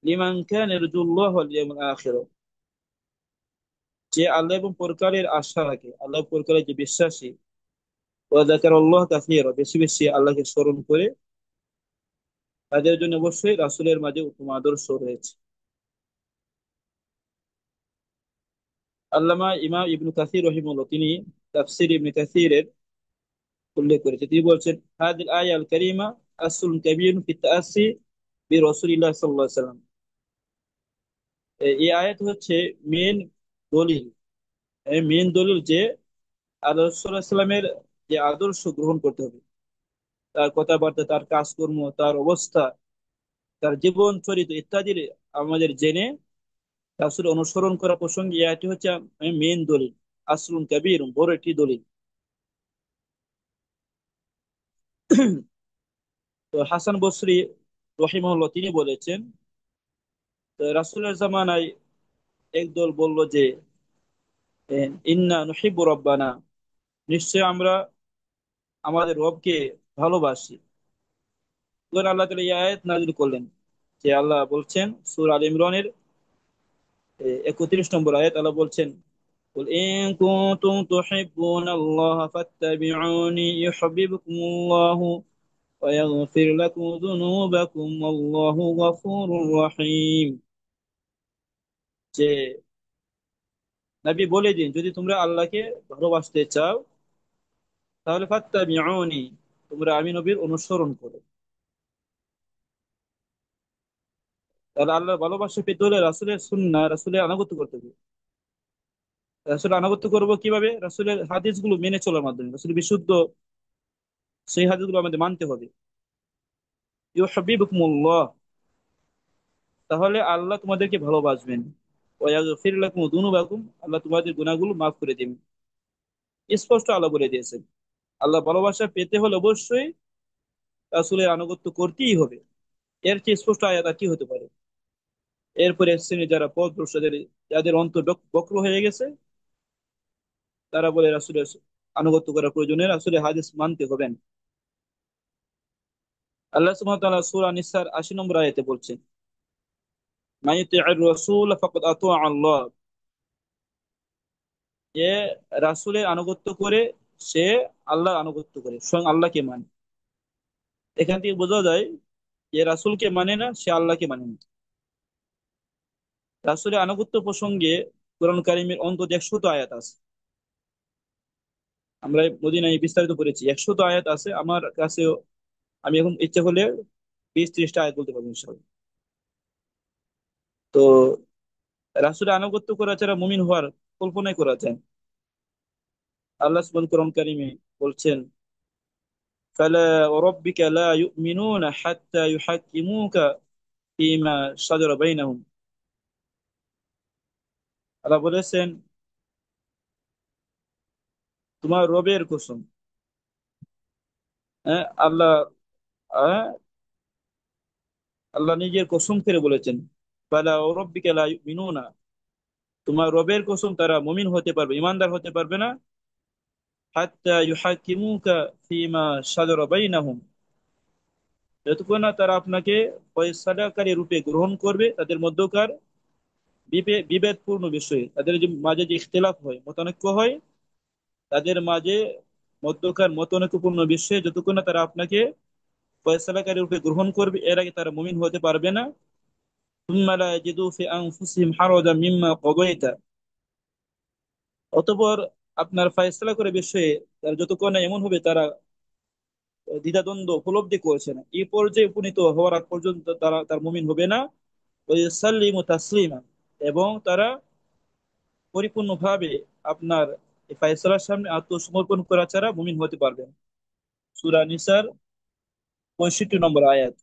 লিমান কানা ইয়ারজুল্লাহ ওয়াল ইয়াওমাল আখির, যে আল্লাহ এবং পরকালের আশা রাখে, আল্লাহ পরকালের যে বিশ্বাসী। ওয়া যাকারাল্লাহ কাসীরা, বেশি বেশি আল্লাহকে স্মরণ করে, তাদের জন্য অবশ্যই রাসূলের মাঝে উত্তম আদর্শ রয়েছে। আল্লামা ইমাম ইবনু কাসির রহিমাহুল্লাহ, তিনি তাফসীর ইবনে কাসিরের উল্লেখ করেছে, তিনি বলছেন, হাদিল আয়া আল কারিমা আসলুন কাবীরুন ফি তাআসসি বিরাসূলিল্লাহ সাল্লাল্লাহু আলাইহি ওয়াসাল্লাম। এই আয়াত হচ্ছে মেন দলিল, মেন দলিল যে আল্লাহ রাসূলুল্লাহ সাল্লাল্লাহু আলাইহি ওয়াসাল্লামের যে আদর্শ গ্রহণ করতে হবে, তার কথাবার্তা, তার কাজকর্ম, তার অবস্থা, তার জীবন চরিত্র ইত্যাদির আমাদের জেনে রাসূল অনুসরণ করা প্রসঙ্গে এই আয়াতটি হচ্ছে মেন দলিল। আসলুন কাবীর, বড় একটি দলিল। তো হাসান বসরি রহিমাহুল্লাহ তিনি বলেছেন, তো রাসূলের জামানায় একদল বলল যে, ইন্না নুহিব্বু রাব্বানা, নিশ্চয় আমরা আমাদের রবকে ভালোবাসি। তখন আল্লাহ তাআলা এই আয়াত নাযিল করলেন, যে আল্লাহ বলছেন সূরা আল ইমরানের 31 নম্বর আয়াত, আল্লাহ বলছেন, قل إن كنتم تحبون الله فاتبعوني يحببكم الله ويغفر لكم ذنوبكم والله غفور رحيم। যে নবী বলে দিন, যদি তোমরা আল্লাহকে ভালোবাসতে চাও তাহলে ফাত্তাবিউনি, তোমরা আমি নবীর অনুসরণ করো। তাহলে আল্লাহর ভালোবাসা পেতে হলে রাসূলের সুন্নাহ, রাসূলের আনুগত্য করতে হবে। রাসূলের আনুগত্য করবো কিভাবে? রাসূলের হাদিসগুলো মেনে চলার মাধ্যমে, রাসূলের বিশুদ্ধ সেই হাদিসগুলো আমাদের মানতে হবে। ইউহিব্বুকুমুল্লাহ, তাহলে আল্লাহ তোমাদেরকে ভালোবাসবেন। ওয়া ইয়াগফির লাকুম যুনুবাকুম, আল্লাহ তোমাদের গুনাহগুলো মাফ করে দিবেন। স্পষ্ট আল্লাহ বলে দিয়েছেন। আল্লাহ ভালোবাসা পেতে হলে অবশ্যই রাসূলের আনুগত্য করতেই হবে। এর চেয়ে স্পষ্ট আয়াত আর কি হতে পারে? এরপরে এক শ্রেণী যারা পথভ্রষ্ট, যাদের অন্তর বক্র হয়ে গেছে, তারা বলে রাসূলের আনুগত্য করার প্রয়োজনে রাসূলের হাদিস মানতে হবে না। আল্লাহ সুবহানাহু ওয়া তাআলা সূরা নিসার ৮০ নম্বর আয়াতে বলছেন, মান ইউতি'আর রাসূল ফাকাদ আতা আল্লাহ, যে রাসূলের আনুগত্য করে সে আল্লাহর আনুগত্য করে, স্বয়ং আল্লাহকে মানে। এখান থেকে বোঝা যায় যে রাসূলকে মানে না, সে আল্লাহকে মানে না। রাসূলের আনুগত্য প্রসঙ্গে কোরআন কারীমের অন্তত ১০০ আয়াত আছে। আমরা মদিনায় বিস্তারিত পড়েছি, ১০০ আয়াত আছে আমার কাছে। আমি এখন ইচ্ছা হলে ২০-৩০টা আয়াত বলতে পারবো ইনশাআল্লাহ। তো রাসূলের আনুগত্য করা ছাড়া মুমিন হওয়ার কল্পনাই করা যায় না। আল্লাহ সুবহানাহু কোরআন কারীমে বলছেন, ফালা ওয়ারাব্বিকা লা ইউমিনুনা হাত্তা ইউহাক্কিমুকা ফীমা শাজারা বাইনাহুম। আল্লাহ বলেছেন, তোমার রবের কসম। হ্যাঁ, হ্যাঁ, আল্লাহ নিজের কসম করে বলেছেন, ফালা ওয়ারাব্বিকা লা ইউমিনুনা, তোমার রবের কসম, তারা মুমিন হতে পারবে, ইমানদার হতে পারবে না, হাত্তা ইউহাক্কিমুকা ফীমা শাজারা বাইনাহুম, যতক্ষণ না তারা আপনাকে ফয়সালাকারী রূপে গ্রহণ করবে তাদের মধ্যকার বিভেদপূর্ণ বিষয়ে। তাদের যে মাঝে যে ইখতিলাফ হয়, মতানৈক্য হয়, তাদের মাঝে মধ্যকার মতানৈক্যপূর্ণ বিষয়ে যতক্ষণ না তারা আপনাকে ফয়সালাকারী রূপে গ্রহণ করবে, এর আগে তারা মুমিন হতে পারবে না। সুম্মা লা ইয়াজিদু ফি আনফুসিহিম হারাজাম মিম্মা কাদাইতা, অতঃপর আপনার ফয়সালা করে বিষয়ে তারা যতক্ষণ না এমন হবে তারা দ্বিধাদ্বন্দ্ব উপলব্ধি করছে না, এই পর্যায়ে উপনীত হওয়ার আগ পর্যন্ত তারা তার মুমিন হবে না। ওয়া ইউসাল্লিমু তাসলিমা, এবং তারা পরিপূর্ণভাবে আপনার এই ফায়সালার সামনে আত্মসমর্পণ করা ছাড়া মুমিন হতে পারবে না। সূরা নিসার ৬৫ নম্বর আয়াত।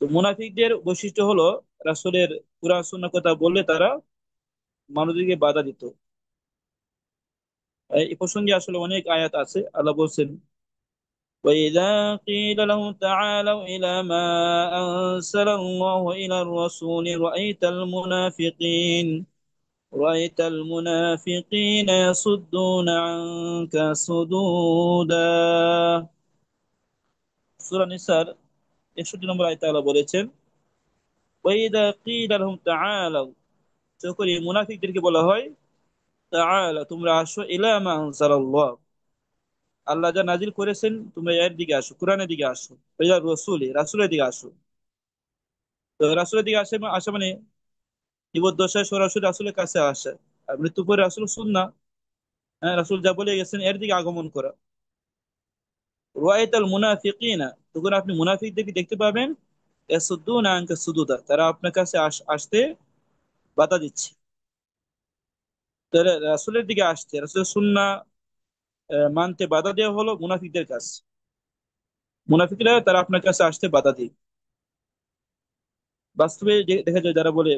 তো মুনাফিকদের বৈশিষ্ট্য হলো রাসূলের কুরআন সুন্নাহ কথা বললে তারা মানুষদেরকে বাধা দিত। এই প্রসঙ্গে আসলে অনেক আয়াত আছে। আল্লাহ বলছেন, وَإِذَا قِيلَ لَهُمْ تَعَالَوْا إِلَى مَا أَنزَلَ اللَّهُ وَإِلَى الرَّسُولِ رَأَيْتَ المنافقين يصدون عنك صدودا। সূরা নিসার ৬১ নম্বর আয়াতে আল্লাহ বলেছেন, ওয়াইদা কিলা লাহুম তাআলাউ, যখন এই মুনাফিকদেরকে বলা হয়, তাআলা তোমরা আসো, ইলা মা আনজালাল্লাহ, আল্লাহ যা নাজিল করেছেন তোমরা এর দিকে আসো, কোরআনের দিকে আসো, ইলা রাসূলি, রাসূলের দিকে আসো। তো রাসূলের দিকে আসা মানে জীবদ্দশায় সরাসরি রাসূলের কাছে আসা, আর মৃত্যু পরে রাসূল সুন্নাহ, হ্যাঁ, রাসূল যা বলে গেছেন এর দিকে আগমন করা। রাআইতাল মুনাফিকিনা, তখন আপনি মুনাফিকদেরকে দেখতে পাবেন, ইয়াসুদ্দুনা আনকা সুদুদা, তারা আপনার কাছে আসতে বাধা দিচ্ছে। তাহলে রাসূলের দিকে আসতে, রাসূলের সুন্নাহ মানতে বাধা দেওয়া হলো মুনাফিকদের কাজ। মুনাফিকরা তারা আপনার কাছে আসতে বাধা দেয়। বাস্তবে দেখা যায় যারা বলে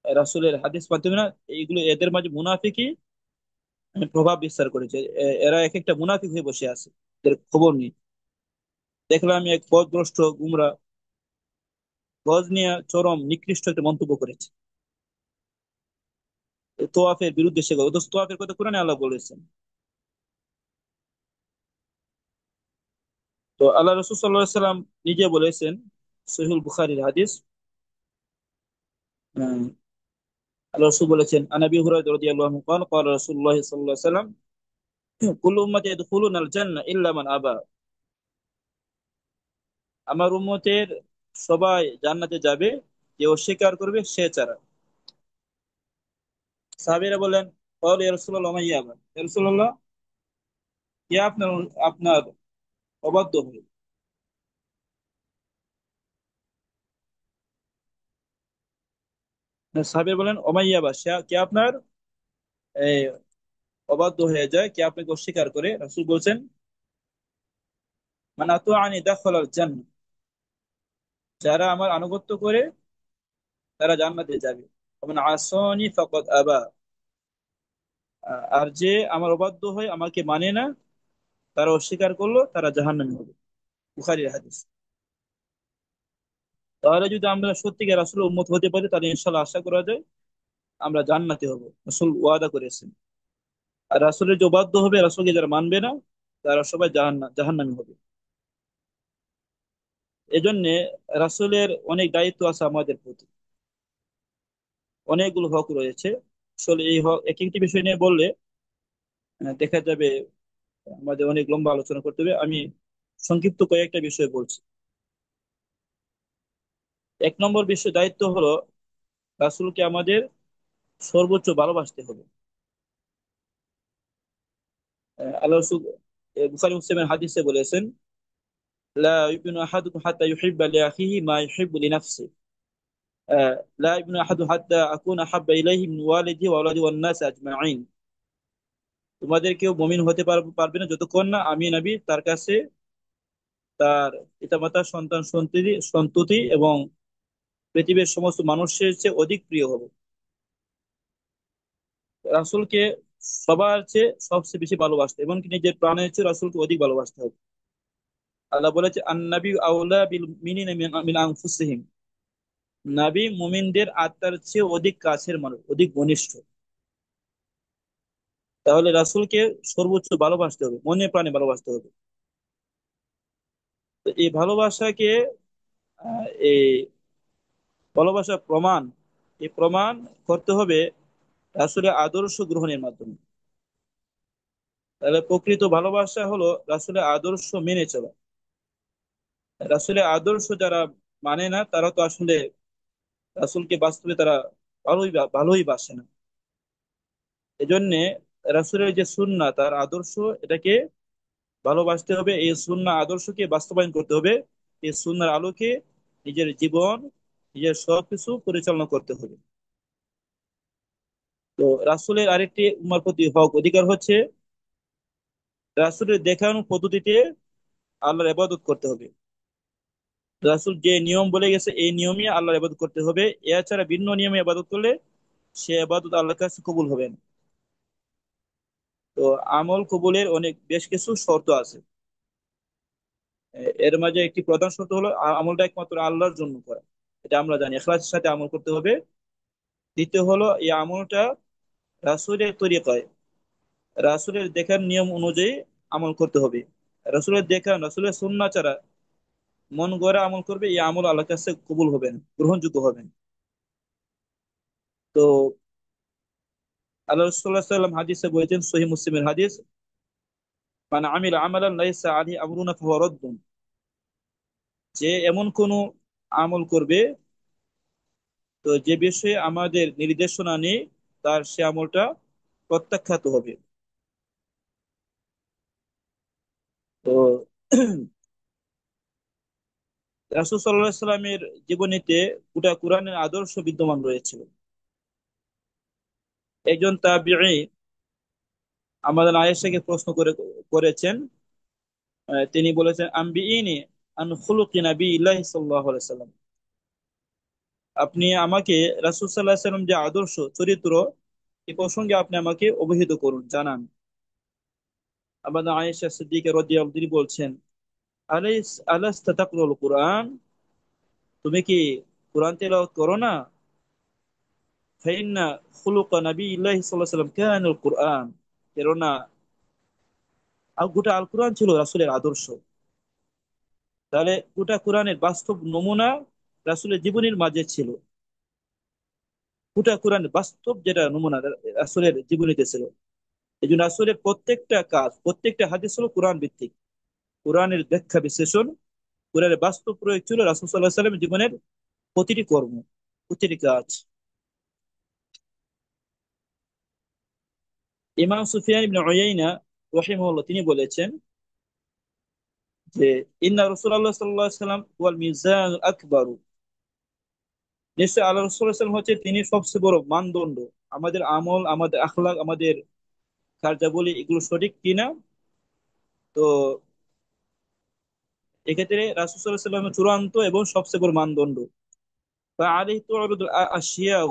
রাসূলের হাদিস মানতে হবে না, এইগুলো এদের মাঝে মুনাফিকই প্রভাব বিস্তার করেছে। এরা এক একটা মুনাফিক হয়ে বসে আছে, এদের খবর নেই। দেখলাম আমি এক পথভ্রষ্ট গুমরা গজ নিয়ে চরম নিকৃষ্ট একটা মন্তব্য করেছে তোয়াফের বিরুদ্ধে। সে অথচ তোয়াফের কথা কোরআনে আল্লাহ বলেছেন। তো আল্লাহ রসুল সাল্লাল্লাহু আলাইহি সাল্লাম নিজে বলেছেন, সহিহুল বুখারীর হাদিস, আল্লাহ রাসূল বলেছেন, আনাবি হুরায়রা রাদিয়াল্লাহু আনহু قال قال رسول الله صلى الله عليه وسلم كل امتي يدخلون الجنه الا من ابى। আমার উম্মতের সবাই জান্নাতে যাবে, যে অস্বীকার করবে সে ছাড়া। সাহাবীরা বলেন, قال يا رسول الله من يابى, ইয়া রাসূলুল্লাহ, কে আপনার আপনার অবাধ্য হবে? সাহাবীরা বলেন, ওমাইয়াবা, সে কে আপনার এই, অবাধ্য হয়ে যায়, কে আপনাকে অস্বীকার করে। রাসূল বলছেন, মান আতাআনি দাখালাল জান্নাহ, যারা আমার আনুগত্য করে তারা জান্নাতে যাবে। মান আসানি ফাকাদ আবা, আর যে আমার অবাধ্য হয়, আমাকে মানে না, তারা অস্বীকার করলো, তারা জাহান্নামী হবে। বুখারীর হাদিস। তাহলে যদি আমরা সত্যিকার রাসূলের উম্মত হতে পারি, তাহলে ইনশাআল্লাহ আশা করা যায় আমরা জান্নাতে হব। রাসূল ওয়াদা করেছেন। আর রাসূলের যে অবাধ্য হবে, রাসূলকে যারা মানবে না, তারা সবাই জাহান্নামী হবে। এজন্য রাসূলের অনেক দায়িত্ব আছে আমাদের প্রতি, অনেকগুলো হক রয়েছে। আসলে এই হক এক একটি বিষয় নিয়ে বললে দেখা যাবে আমাদের অনেক লম্বা আলোচনা করতে হবে। আমি সংক্ষিপ্ত কয়েকটা বিষয় বলছি। এক নম্বর বিষয় দায়িত্ব হলো রাসূলকে আমাদের সর্বোচ্চ ভালোবাসতে হবে। আল্লাহ রাসূল বুখারী মুসলিমের হাদিসে বলেছেন, লা ইউমিনু আহাদুকুম হাত্তা ইউহিব্বা লিআখিহি মা ইউহিব্বু লিনাফসিহি, লা ইউমিনু আহাদুকুম হাত্তা আকুনা হাব্বা ইলাইহি মিন ওয়ালিদিহি ওয়া ওয়ালাদিহি ওয়ান নাসি আজমাইন। তোমাদের কেউ মুমিন হতে পারবে না যতক্ষণ না আমি নবী তার কাছে তার পিতামাতা, সন্তান সন্ততি সন্ততি এবং পৃথিবীর সমস্ত মানুষের চেয়ে অধিক প্রিয় হবে। রাসূলকে সবার চেয়ে সবচেয়ে বেশি ভালোবাসতে, এমনকি নিজের প্রাণের চেয়ে রাসূলকে অধিক ভালোবাসতে হবে। আল্লাহ বলেছে, আন-নাবী আউলা বিল মুমিনিনা মিন আনফুসিহিম, নবী মুমিনদের আত্মার চেয়ে অধিক কাছের মানুষ, অধিক ঘনিষ্ঠ। তাহলে রাসূলকে সর্বোচ্চ ভালোবাসতে হবে, মনে প্রাণে ভালোবাসতে হবে। তো এই ভালোবাসাকে এই ভালোবাসার প্রমাণ, এই প্রমাণ করতে হবে রাসূলের আদর্শ গ্রহণের মাধ্যমে। তাহলে প্রকৃত ভালোবাসা হলো রাসূলের আদর্শ মেনে চলা। রাসূলের আদর্শ যারা মানে না, তারা তো আসলে রাসূলকে বাস্তবে তারা ভালোই বাসে না। এজন্য রাসূলের যে সুন্নাহ, তার আদর্শ, এটাকে ভালোবাসতে হবে। এই সুন্নাহ আদর্শকে বাস্তবায়ন করতে হবে। এই সুন্নাহর আলোকে নিজের জীবন, নিজের সবকিছু পরিচালনা করতে হবে। তো রাসূলের আরেকটি উম্মার প্রতি হক অধিকার হচ্ছে রাসূলের দেখানো পদ্ধতিতে আল্লাহর ইবাদত করতে হবে। রাসূল যে নিয়ম বলে গেছে, এই নিয়মে আল্লাহর ইবাদত করতে হবে। এছাড়া ভিন্ন নিয়মে ইবাদত করলে সে ইবাদত আল্লাহর কাছে কবুল হবে না। তো আমল কবুলের বেশ কিছু শর্ত আছে। এর মাঝে একটি প্রধান শর্ত হলো আমলটা একমাত্র আল্লাহর জন্য করা। এটা আমরা জানি, ইখলাসের সাথে আমল করতে হবে। দ্বিতীয় হলো এই আমলটা রাসূলের তরিকায়, রাসূলের দেখার নিয়ম অনুযায়ী আমল করতে হবে। রাসূলের দেখা, রাসূলের সুন্নাহ ছাড়া মন গড়া আমল করবে, এই আমল আল্লাহর কাছে কবুল হবে না, গ্রহণযোগ্য হবে না। তো আল্লাহ রাসূল সাল্লাল্লাহু আলাইহি ওয়াসাল্লাম হাদিসে বলেছেন, সহিহ মুসলিমের হাদিস, মান আমিলা আমালান লাইসা আলাইহি আমরুনা ফাহুয়া রাদ্দুন, যে এমন কোন আমল করবে, তো যে বিষয়ে আমাদের নির্দেশনা নেই, তার সে আমলটা প্রত্যাখ্যাত হবে। তো রাসূল সাল্লাল্লাহু আলাইহি সাল্লামের জীবনীতে গোটা কোরআনের আদর্শ বিদ্যমান রয়েছিল। একজন তাবিঈ আমাদের আয়েশাকে প্রশ্ন করেছেন। তিনি বলেছেন, আম্বিইনি আন খুলুকি নাবিয়্যিল্লাহি সাল্লাল্লাহু আলাইহি সাল্লাম, আপনি আমাকে রাসূল সাল্লাল্লাহু আলাইহি সাল্লাম যে আদর্শ চরিত্র, এই প্রসঙ্গে আপনি আমাকে অবহিত করুন, জানান। আমাদের আয়েশা সিদ্দিকা রাদিয়াল্লাহু তিনি বলছেন, আলাস্তা তাকরাউল কুরআন, তুমি কি কোরআন তেলাওয়াত করো না? ফাইন্না খুলুকা নাবিয়্যিল্লাহি সাল্লাল্লাহু আলাইহি সাল্লাম কানাল কুরআন, কেননা গোটা আল কোরআন ছিল রাসূলের আদর্শ। তাহলে গোটা কোরআনের বাস্তব নমুনা রাসূলের জীবনীর মাঝে ছিল। পুরা কোরআন বাস্তব যেটা নমুনা রাসূলের জীবনীতে ছিল। এই জন্য রাসূলের প্রত্যেকটা কাজ, প্রত্যেকটা হাদিস হলো কোরআন ভিত্তিক। কোরআনের ব্যাখ্যা বিশ্লেষণ, কোরআনের বাস্তব প্রয়োগ ছিল রাসূল সাল্লাল্লাহু আলাইহি ওয়াসাল্লামের জীবনের প্রতিটি কর্ম, প্রতিটি কাজ। ইমাম সুফিয়ান ইবনে উয়াইনা রাহিমাহুল্লাহ তিনি বলেছেন যে ইন্না রাসূলুল্লাহ সাল্লাল্লাহু আলাইহি ওয়াসাল্লাম ওয়াল মিজানুল আকবার, নিশ্চয় আল্লাহ রাসূল সাল্লাল্লাহু আলাইহি ওয়াসাল্লাম হচ্ছে তিনি সবচেয়ে বড় মানদণ্ড। আমাদের আমল, আমাদের আখলাক, আমাদের কার্যাবলী এগুলো সঠিক কিনা, তো এক্ষেত্রে রাসূল সাল্লাল্লাহু আলাইহি ওয়াসাল্লামের চূড়ান্ত এবং সবচেয়ে বড় মানদণ্ড। বা আলাইহি তু'রাদুল আশিয়াউ,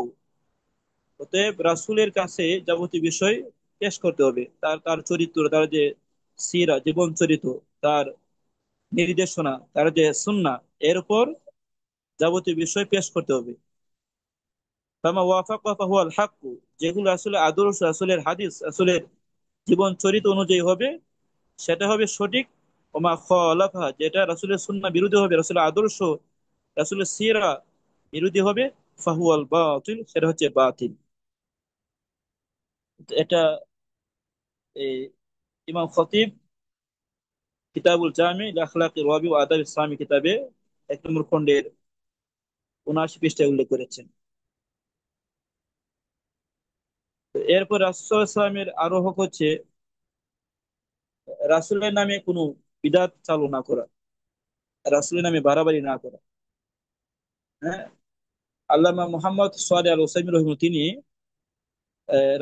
অতএব রাসূলের কাছে যাবতীয় বিষয় পেশ করতে হবে। তার তার চরিত্র, তার যে সিরা, জীবন চরিত্র, তার নির্দেশনা, তার যে সুন্নাহ, এর উপর যাবতীয় বিষয় পেশ করতে হবে। ফামা ওয়াফাকা ফাহুয়াল হাক্কু, যেগুলো আসলে আদর্শ, আসলের হাদিস, আসলের জীবন চরিত্র অনুযায়ী হবে, সেটা হবে সঠিক। ওমা খালাফা, যেটা রাসূলের সুন্নাহ বিরোধী হবে, রাসূলের আদর্শ, রাসূলের সিরা বিরোধী হবে, ফাহুয়াল বাতিল, সেটা হচ্ছে বাতিল। এটা এই ইমাম খতিব কিতাবুল জামি আখলাকি রাবি ও আদাব ইসলামী কিতাবে 1 নম্বর খণ্ডের 79 পৃষ্ঠায় উল্লেখ করেছেন। তো এরপর রাসূল সাল্লাল্লাহু আলাইহি ওয়াসাল্লামের আরো হক হচ্ছে রাসূলের নামে কোনো বিদআত চালু না করা, রাসূলের নামে বাড়াবাড়ি না করা। হ্যাঁ, আল্লামা মুহাম্মদ সালেহ আল উসাইমিন রহিমাহুল্লাহ তিনি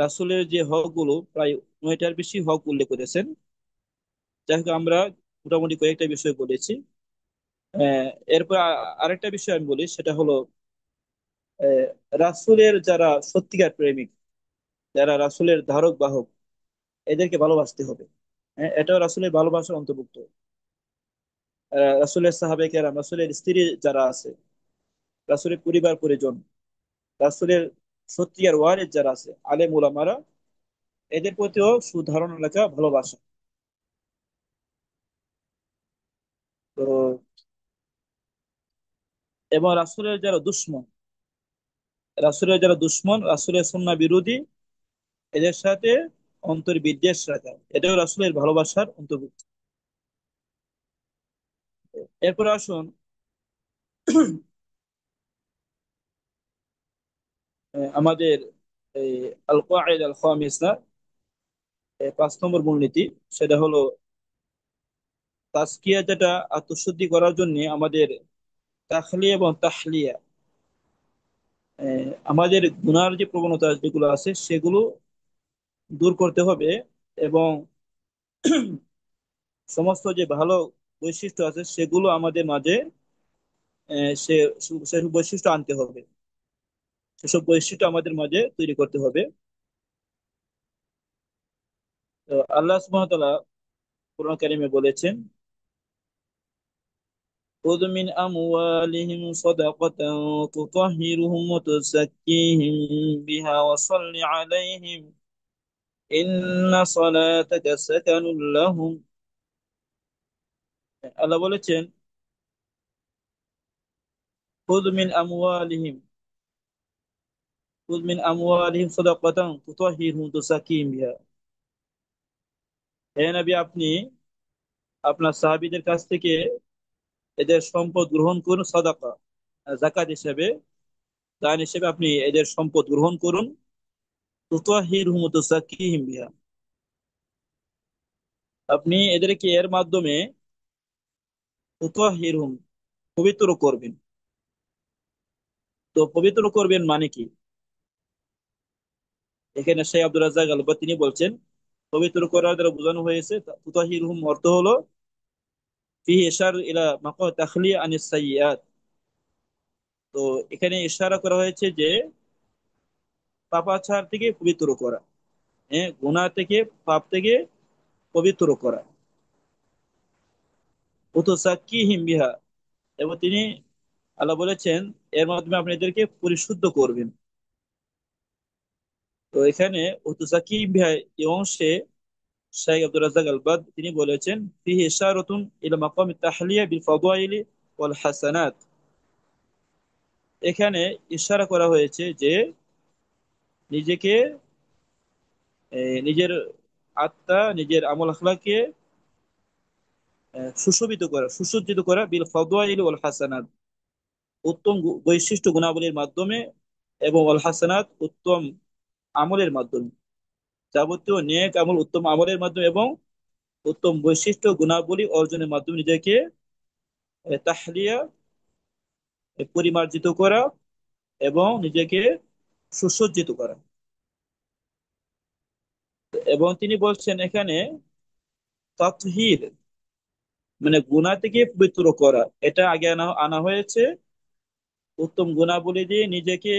রাসূলের যে হক গুলো প্রায় 9টার বেশি হক উল্লেখ করেছেন। যাই হোক, আমরা মোটামুটি কয়েকটা বিষয় বলেছি। আহ, এরপর আরেকটা বিষয় আমি বলি, সেটা হলো আহ, রাসূলের যারা সত্যিকার প্রেমিক, যারা রাসূলের ধারক বাহক, এদেরকে ভালোবাসতে হবে। হ্যাঁ, এটাও রাসূলের ভালোবাসার অন্তর্ভুক্ত। রাসূলের সাহাবায়ে কেরাম, রাসূলের স্ত্রী যারা আছে, রাসূলের পরিবার পরিজন, রাসূলের সত্যিকার ওয়ারিস যারা আছে, আলেম উলামারা, এদের প্রতিও সুধারণা লেখা ভালোবাসা। তো এবং রাসূলের যারা দুশমন, রাসূলের সুন্নাহ বিরোধী, এদের সাথে অন্তর্বিদ্বেষ রাখা, এটাও রাসূলের ভালোবাসার অন্তর্ভুক্ত। এরপর আসুন আমাদের এই আল কায়দা আল খামিসা, 5 নম্বর মূলনীতি, সেটা হলো তাজকিয়া, যেটা আত্মশুদ্ধি করার জন্য আমাদের তাখলিয়া এবং তাহলিয়া, আমাদের গুনার যে প্রবণতা যেগুলো আছে সেগুলো দূর করতে হবে, এবং সমস্ত যে ভালো বৈশিষ্ট্য আছে সেগুলো আমাদের মাঝে সে সেসব বৈশিষ্ট্য আনতে হবে, সেসব বৈশিষ্ট্য আমাদের মাঝে তৈরি করতে হবে। তো আল্লাহ সুবহানাহু ওয়া তাআলা কোরআন কারিমে বলেছেন, خذ من أموالهم صدقة تطهرهم وتزكيهم بها وصل عليهم إن صلاتك سكن لهم। আল্লাহ বলেছেন, খুদ মিন আমওয়ালিহিম, খুদ মিন আমওয়ালিহিম সাদাকাতান তুতাহহিরুহুম তুযাক্কিহিম বিহা। হে নবী, আপনি আপনার সাহাবীদের কাছ থেকে এদের সম্পদ গ্রহণ করুন, সাদাকা, যাকাত হিসেবে, দান হিসেবে আপনি এদের সম্পদ গ্রহণ করুন। তুতাহহিরুহুম তুযাক্কিহিম বিহা, আপনি এদেরকে এর মাধ্যমে তুতাহহিরুহুম, পবিত্র করবেন। তো পবিত্র করবেন মানে কি? এখানে শেখ আব্দুর রাজ্জাক আল-বদর তিনি বলছেন, পবিত্র করার দ্বারা বোঝানো হয়েছে তুতাহহিরুহুম অর্থ হলো ফিহি ইশারা ইলা মাকাম তাখলিয়া আনিস সাইয়্যাত। তো এখানে ইশারা করা হয়েছে যে পাপাচার থেকে পবিত্র করা, হ্যাঁ, গুনাহ থেকে, পাপ থেকে পবিত্র করা। ওতুসাক্কিহিম বিহা, এবং তিনি, আল্লাহ বলেছেন, এর মাধ্যমে আপনি এদেরকে পরিশুদ্ধ করবেন। তো এখানে ওতুসাক্কিহিম বিহা এই অংশে শাইখ আব্দুর রাজ্জাক আল-বদ তিনি বলেছেন, ফিহি ইশারাতুন ইলা মাকাম তাহলিয়া বিল ফাদাইলি ওয়াল হাসানাত। এখানে ইশারা করা হয়েছে যে নিজেকে নিজের আত্মা, নিজের আমল আখলাকে সুশোভিত করা, সুসজ্জিত করা বিল ফাদাইল ওয়াল হাসানাত, উত্তম বৈশিষ্ট্য গুণাবলীর মাধ্যমে, এবং ওয়াল হাসানাত, উত্তম আমলের মাধ্যমে। যাবতীয় নেক আমল উত্তম আমলের মাধ্যমে এবং উত্তম বৈশিষ্ট্য গুণাবলী অর্জনের মাধ্যমে নিজেকে তাহলিয়া, পরিমার্জিত করা এবং নিজেকে সুসজ্জিত করা। এবং তিনি বলছেন এখানে তাতহির মানে গুনাহ থেকে পবিত্র করা, এটা আগে আনা আনা হয়েছে। উত্তম গুণাবলী দিয়ে নিজেকে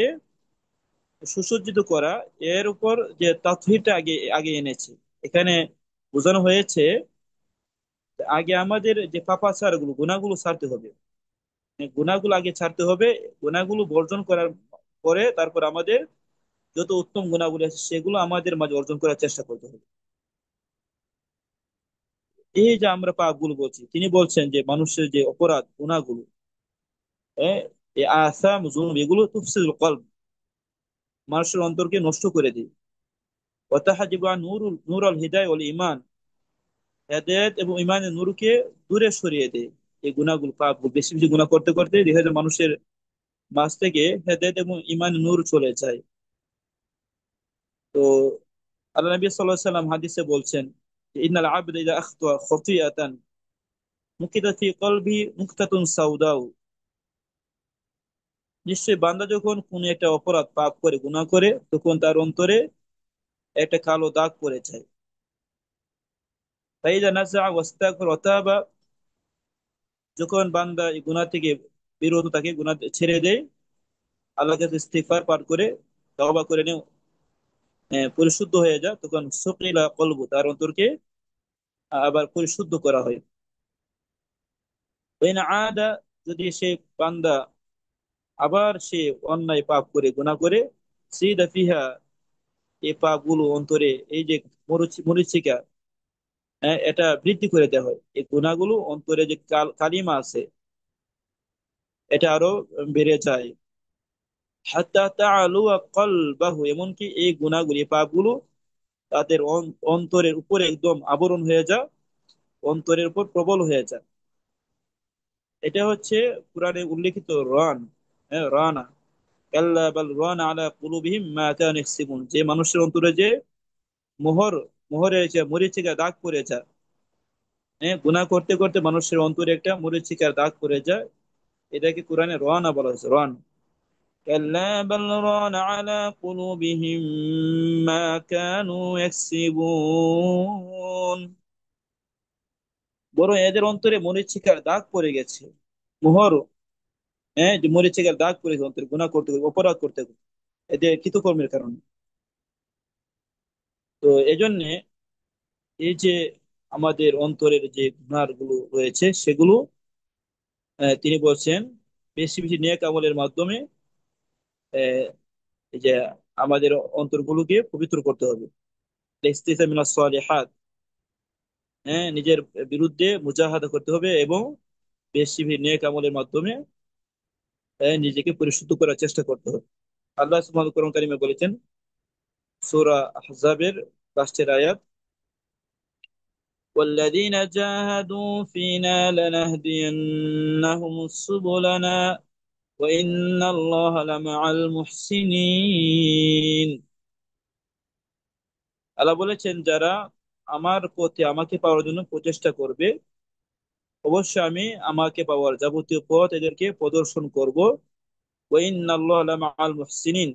সুসজ্জিত করা, এর উপর যে তাতহিরটা আগে আগে এনেছে। এখানে বোঝানো হয়েছে আগে আমাদের যে পাপাচার গুলো, গুনাহগুলো ছাড়তে হবে। গুনাহগুলো আগে ছাড়তে হবে। গুনাহগুলো বর্জন করার পরে তারপর আমাদের যত উত্তম গুণাবলী আছে সেগুলো আমাদের মাঝে অর্জন করার চেষ্টা করতে হবে। এই যে আমরা পাপগুলো বলছি, তিনি বলছেন যে মানুষের যে অপরাধ গুনাহগুলো, এই আসাম জুনুব এগুলো তুফসিদুল কলব, মানুষের অন্তরকে নষ্ট করে দেয়। ওয়াতাহাজিবু আন নূর আল হিদায়াহ ওয়াল ঈমান, হেদায়েত এবং ঈমানের নূরকে দূরে সরিয়ে দেয়। এই গুনাহগুলো, পাপগুলো বেশি বেশি গুনাহ করতে করতে দেখা যায় মানুষের মাঝ থেকে হেদায়েত এবং ঈমানের নূর চলে যায়। তো আল্লাহ নবী সাল্লাল্লাহু আলাইহি ওয়াসাল্লাম হাদিসে বলছেন যে ইন্নাল আবদা ইযা আখতা খাতিআতান মুকিদাত ফি কলবি মুক্তাতুন সাউদাউ, নিশ্চয়ই বান্দা যখন কোন একটা অপরাধ পাপ করে, গুনাহ করে, তখন তার অন্তরে একটা কালো দাগ পড়ে যায়। ফাইদা নাযা ওয়াস্তাগফার ওয়া তাবা, যখন বান্দা এই গুনাহ থেকে বিরত থাকে, গুনাহ ছেড়ে দেয়, আল্লাহর কাছে ইস্তিগফার পাঠ করে তওবা করে নেয়, পরিশুদ্ধ হয়ে যায়, তখন সুকিলা কলবু, তার অন্তরকে আবার পরিশুদ্ধ করা হয়। ওয়াইন আদা, যদি সে বান্দা আবার সে অন্যায় পাপ করে, গুনাহ করে, সিদা ফিহা, এই পাপ গুলো অন্তরে, এই যে মরিচিকা, এটা বৃদ্ধি করে দেওয়া হয়। এই গুনাহগুলো অন্তরে যে কালিমা আছে এটা আরো বেড়ে যায়। হাত্তা তাআলু কলবাহু, এমনকি এই গুনাহগুলি, এই পাপগুলো তাদের অন্তরের উপরে একদম আবরণ হয়ে যায়, অন্তরের উপর প্রবল হয়ে যায়। এটা হচ্ছে কোরআনে উল্লেখিত রান, রানা, কাল্লা বাল রানা আলা কুলুবিহিম মা কানু ইয়াকসিবুন, যে মানুষের অন্তরে যে মোহর, মোহরের যে মরিচিকা দাগ পড়ে যায়। গুনাহ করতে করতে মানুষের অন্তরে একটা মরিচিকার দাগ পড়ে যায়, এটাকে কোরআনে রানা বলা হয়েছে, রান। কাল্লা বাল রানা আলা কুলুবিহিম মা কানু ইয়াকসিবুন, বরং এদের অন্তরে মরিচিকার দাগ পড়ে গেছে, মোহর, যে মরিচিকার দাগ পড়ে গেছে অন্তরে, গুনাহ করতে করতে, অপরাধ করতে করতে, এদের কৃতকর্মের কারণে। তো এজন্য এই যে আমাদের অন্তরের যে গুনাহ গুলো রয়েছে সেগুলো, তিনি বলছেন বেশি বেশি নেক আমলের মাধ্যমে আহ, এই যে আমাদের অন্তরগুলোকে পবিত্র করতে হবে। ইস্তিসা মিনাস সালিহাত, নিজের বিরুদ্ধে মুজাহাদা করতে হবে এবং বেশি বেশি নেক আমলের মাধ্যমে নিজেকে পরিশুদ্ধ করার চেষ্টা করতে হবে। আল্লাহ সুবহানাহু কোরআন কারিমে বলেছেন, সূরা আহজাবের লাস্টের আয়াত, والذين جاهدوا فينا لنهدينهم سبلنا وإن الله لمع المحسنين। আল্লাহ বলেছেন, যারা আমার পথে আমাকে পাওয়ার জন্য প্রচেষ্টা করবে, অবশ্যই আমি আমাকে পাওয়ার যাবতীয় পথ এদেরকে প্রদর্শন করব। ওয়াইন্নাল্লাহা লামাআল মুহসিনিন,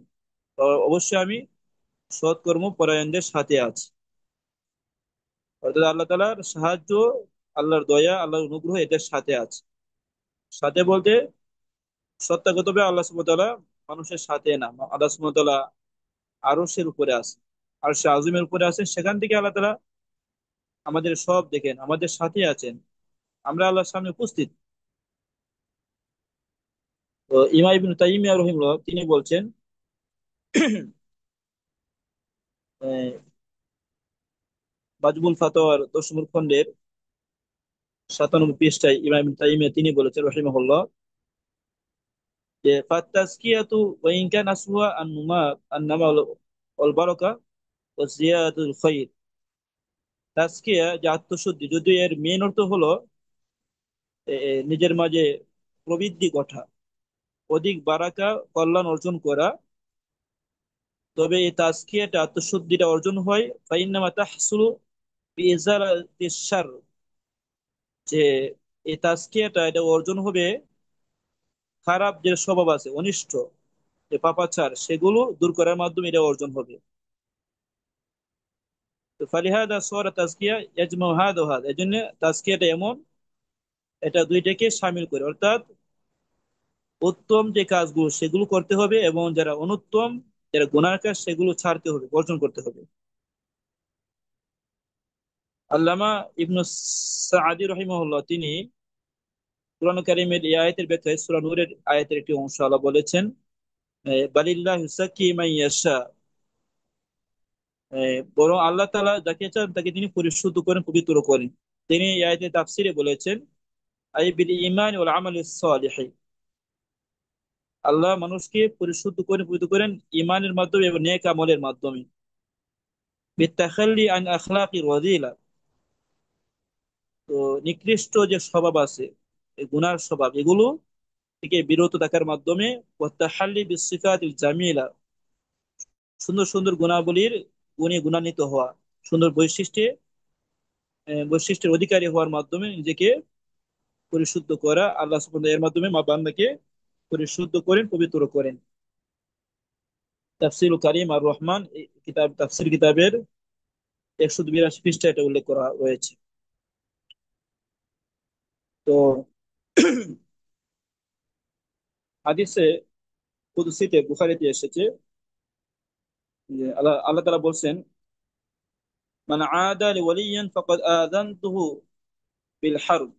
অবশ্যই আমি সৎকর্ম পরায়ণদের সাথে আছি। অর্থাৎ আল্লাহ তাআলার সাহায্য, আল্লাহর দয়া, আল্লাহর অনুগ্রহ এদের সাথে আছে। সাথে বলতে সত্যাগতভাবে আল্লাহ সুবহানাহু ওয়া তাআলা মানুষের সাথে না, আল্লাহ সুবহানাহু ওয়া তাআলা আরশের উপরে আছে, আরশে আজিমের উপরে আছেন, সেখান থেকে আল্লাহ তাআলা আমাদের সব দেখেন, আমাদের সাথে আছেন, আমরা আল্লাহর সামনে উপস্থিত। তো ইমাম ইবনে তাইমিয়া রাহিমাহুল্লাহ তিনি বলছেন, আহ, মাজমুল ফাতাওয়ার 10 খণ্ডের 97 পৃষ্ঠায় ইমাম ইবনে তাইমিয়া তিনি বলেছেন রাহিমাহুল্লাহ, যে ফাত্তাজকিয়াতু ওয়া ইন কানা আসওয়া আন-নুমা আন-নামাল ওয়াল বারাকা ওয়া জিয়াদাতুল খাইর। তাজকিয়া যে আত্মশুদ্ধি, যদিও এর মেন অর্থ হলো নিজের মাঝে প্রবৃদ্ধি ঘটা, অধিক বারাকা, কল্যাণ অর্জন করা। তবে এই তাজকিয়াটা, আত্মশুদ্ধিটা অর্জন হয় ফাইন্নামা তাহসুলু বিইজালাতিশ শারর, যে এই তাজকিয়াটা এটা অর্জন হবে খারাপ যে স্বভাব আছে, অনিষ্ট যে পাপাচার, সেগুলো দূর করার মাধ্যমে এটা অর্জন হবে। তো ফালিহাদা সূরা তাজকিয়া ইয়াজমাউ হাদা ওয়া হাদা, এজন্য তাজকিয়াটা এমন, এটা দুইটাকে শামিল করে, অর্থাৎ উত্তম যে কাজগুলো সেগুলো করতে হবে, এবং যারা অনুত্তম, যারা গুনাহ কাজ, সেগুলো ছাড়তে হবে, বর্জন করতে হবে। আল্লামা ইবনু সাআদী রাহিমাহুল্লাহ তিনি কুরআন কারীমের এই আয়াতের ব্যাখ্যায় সূরা নূরের আয়াতের একটি অংশ আল্লাহ বলেছেন, বালিল্লাহু ইউযাক্কি মান ইয়াশা, বরং আল্লাহ তাআলা যাকে চান তাকে তিনি পরিশুদ্ধ করেন, পবিত্র করেন। তিনি এই আয়াতের তাফসীরে বলেছেন, আই বিল ঈমান ওয়াল আমালিস সালিহ, আল্লাহ মানুষকে পরিশুদ্ধ করেন, পবিত্র করেন ঈমানের মাধ্যমে এবং নেক আমলের মাধ্যমে। বিত্তাখাল্লি আন আখলাকি রাযিলা, তো নিকৃষ্ট যে স্বভাব আছে, এই গুনার স্বভাব, এগুলো থেকে বিরত থাকার মাধ্যমে, ওয়াত্তাহাল্লি বিসিফাতিল জামিলা, সুন্দর সুন্দর গুণাবলীর গুণে গুণান্বিত হওয়া, সুন্দর বৈশিষ্ট্যের অধিকারী হওয়ার মাধ্যমে নিজেকে পরিশুদ্ধ করা। আল্লাহ সুবহানাহু ওয়া তাআলা এর মাধ্যমে মা বান্দাকে পরিশুদ্ধ করেন, পবিত্র করেন। তাফসীরুল কারীম আর রহমান এই কিতাব, তাফসীর কিতাবের 182 পৃষ্ঠায় এটা উল্লেখ করা রয়েছে। তো হাদিসে কুদসিতে বুখারীতে এসেছে যে আল্লাহ আল্লাহ তাআলা বলছেন, মান আদা লি ওয়ালিয়ান ফাকাদ আযানতুহু বিল হারব,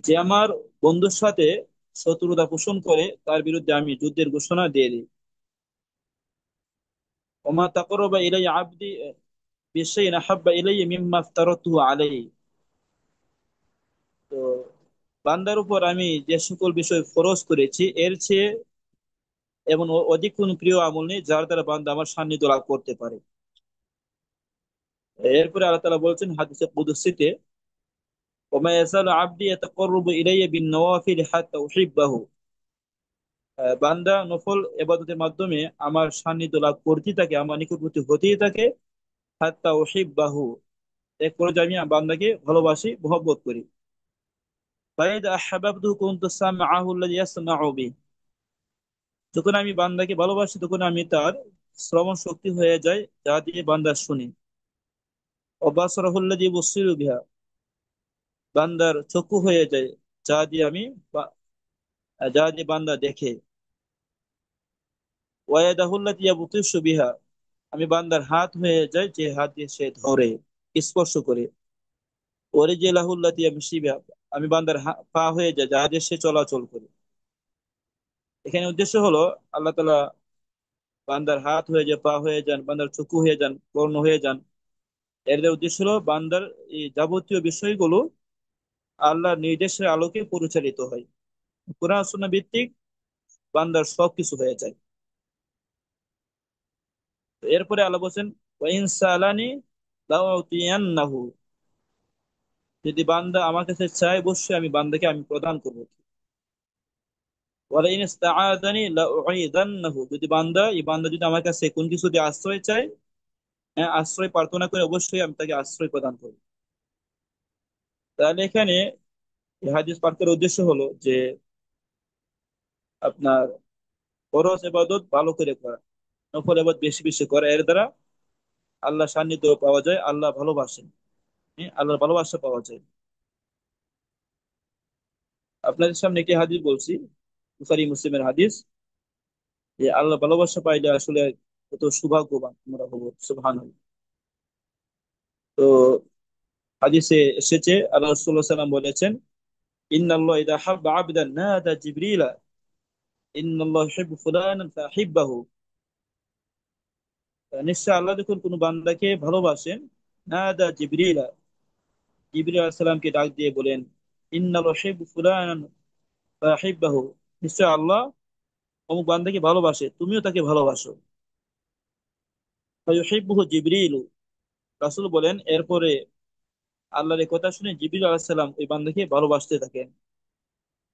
যে আমার বন্ধুর সাথে শত্রুতা পোষণ করে তার বিরুদ্ধে আমি যুদ্ধের ঘোষণা দিয়ে দিই। ওমা তাকাররাবা ইলাইয়া আবদি বিশাইইন আহাব্বা ইলাইয়া মিম্মা আফতারাতুহু আলাইহি, তো বান্দার উপর আমি যে সকল বিষয় ফরজ করেছি এর চেয়ে এমন অধিক কোন প্রিয় আমল নেই যার দ্বারা বান্দা আমার সান্নিধ্য লাভ করতে পারে। এরপরে আল্লাহ তাআলা বলছেন হাদিসে কুদসিতে, ওমা ইয়াযালু আবদি ইয়াতাকাররাবু ইলাইয়া বিন নওয়াফিল হাত্তা উহিব্বাহু, বান্দা নফল ইবাদতের মাধ্যমে আমার সান্নিধ্য লাভ করতেই থাকে, আমার নিকটবর্তী হতেই থাকে, হাত্তা উহিব্বাহু, এক পর্যায়ে আমি বান্দাকে ভালোবাসি, মহব্বত করি। ফাইদা আহবাবতু কুনতু সামআহু আল্লাযী ইয়াসমাউ বিহি, যখন আমি বান্দাকে ভালোবাসি তখন আমি তার শ্রবণ শক্তি হয়ে যায়, যা দিয়ে বান্দা শুনে। অবাসরাহু আল্লাযী ইউবসিরু বিহা, বান্দার চক্ষু হয়ে যায়, যা দিয়ে আমি বা- যা দিয়ে বান্দা দেখে। ওয়াইদাহু আল্লাতী ইয়াবতিশু বিহা, আমি বান্দার হাত হয়ে যায়, যে হাত দিয়ে সে ধরে, স্পর্শ করে। ওয়ারিজলাহু আল্লাতী ইয়ামশি বিহা, আমি বান্দার পা হয়ে যায়, যা দিয়ে সে চলাচল করে। এখানে উদ্দেশ্য হলো আল্লাহ তাআলা বান্দার হাত হয়ে যায়, পা হয়ে যান, বান্দার চক্ষু হয়ে যান, কর্ণ হয়ে যান। এর যে উদ্দেশ্য হলো বান্দার এই যাবতীয় বিষয়গুলো আল্লাহর নির্দেশের আলোকে পরিচালিত হয়, কোরআন সুন্নাহ ভিত্তিক বান্দার সবকিছু হয়ে যায়। তো এরপরে আল্লাহ বলছেন, ওয়া ইন সালানি লাউতিয়ান্নাহু, যদি বান্দা আমার কাছে চায় অবশ্যই আমি বান্দাকে আমি প্রদান করবো। ওয়ালা ইন ইসতাআযানি লাউঈযান্নাহু, যদি বান্দা যদি আমার কাছে কোন কিছু দিয়ে আশ্রয় চায়, হ্যাঁ, আশ্রয় প্রার্থনা করে, অবশ্যই আমি তাকে আশ্রয় প্রদান করবো। তাহলে এখানে এই হাদিস পাঠ করার উদ্দেশ্য হলো যে আপনার ফরজ ইবাদত ভালো করে করা, নফল ইবাদত বেশি বেশি করা, এর দ্বারা আল্লাহ সান্নিধ্য পাওয়া যায়, আল্লাহ ভালোবাসেন, হ্যাঁ, আল্লাহর ভালোবাসা পাওয়া যায়। আপনাদের সামনে একটি হাদিস বলছি, বুখারী মুসলিমের হাদিস, যে আল্লাহ ভালোবাসা পাইলে আসলে কত সৌভাগ্যবান আমরা হবো, সুবহানাল্লাহ। তো হাদিসে এসেছে আল্লাহ রাসূলুল্লাহ সাল্লাল্লাহু আলাইহি ওয়াসাল্লাম বলেছেন, ইন্নাল্লাহ ইযা হাব্বা আবদান নাদা জিবরিলা, ইন্নাল্লাহ ইউহিব্বু ফুলানান ফাহিব্বাহু, নিশ্চয় আল্লাহ যখন কোনো বান্দাকে ভালোবাসেন, নাদা জিবরিলা, জিবরিল আলাইহিস সালামকে ডাক দিয়ে বলেন, ইন্নাল্লাহ ইউহিব্বু ফুলানান ফাহিব্বাহু, নিশ্চয় আল্লাহ অমুক বান্দাকে ভালোবাসে, তুমিও তাকে ভালোবাসো। ফায়ুহিব্বুহু জিবরিলু। রাসূল বলেন এরপরে আল্লাহর এই কথা শুনে জিবরিল আলাইহিস সালাম ওই বান্দাকে ভালোবাসতে থাকেন।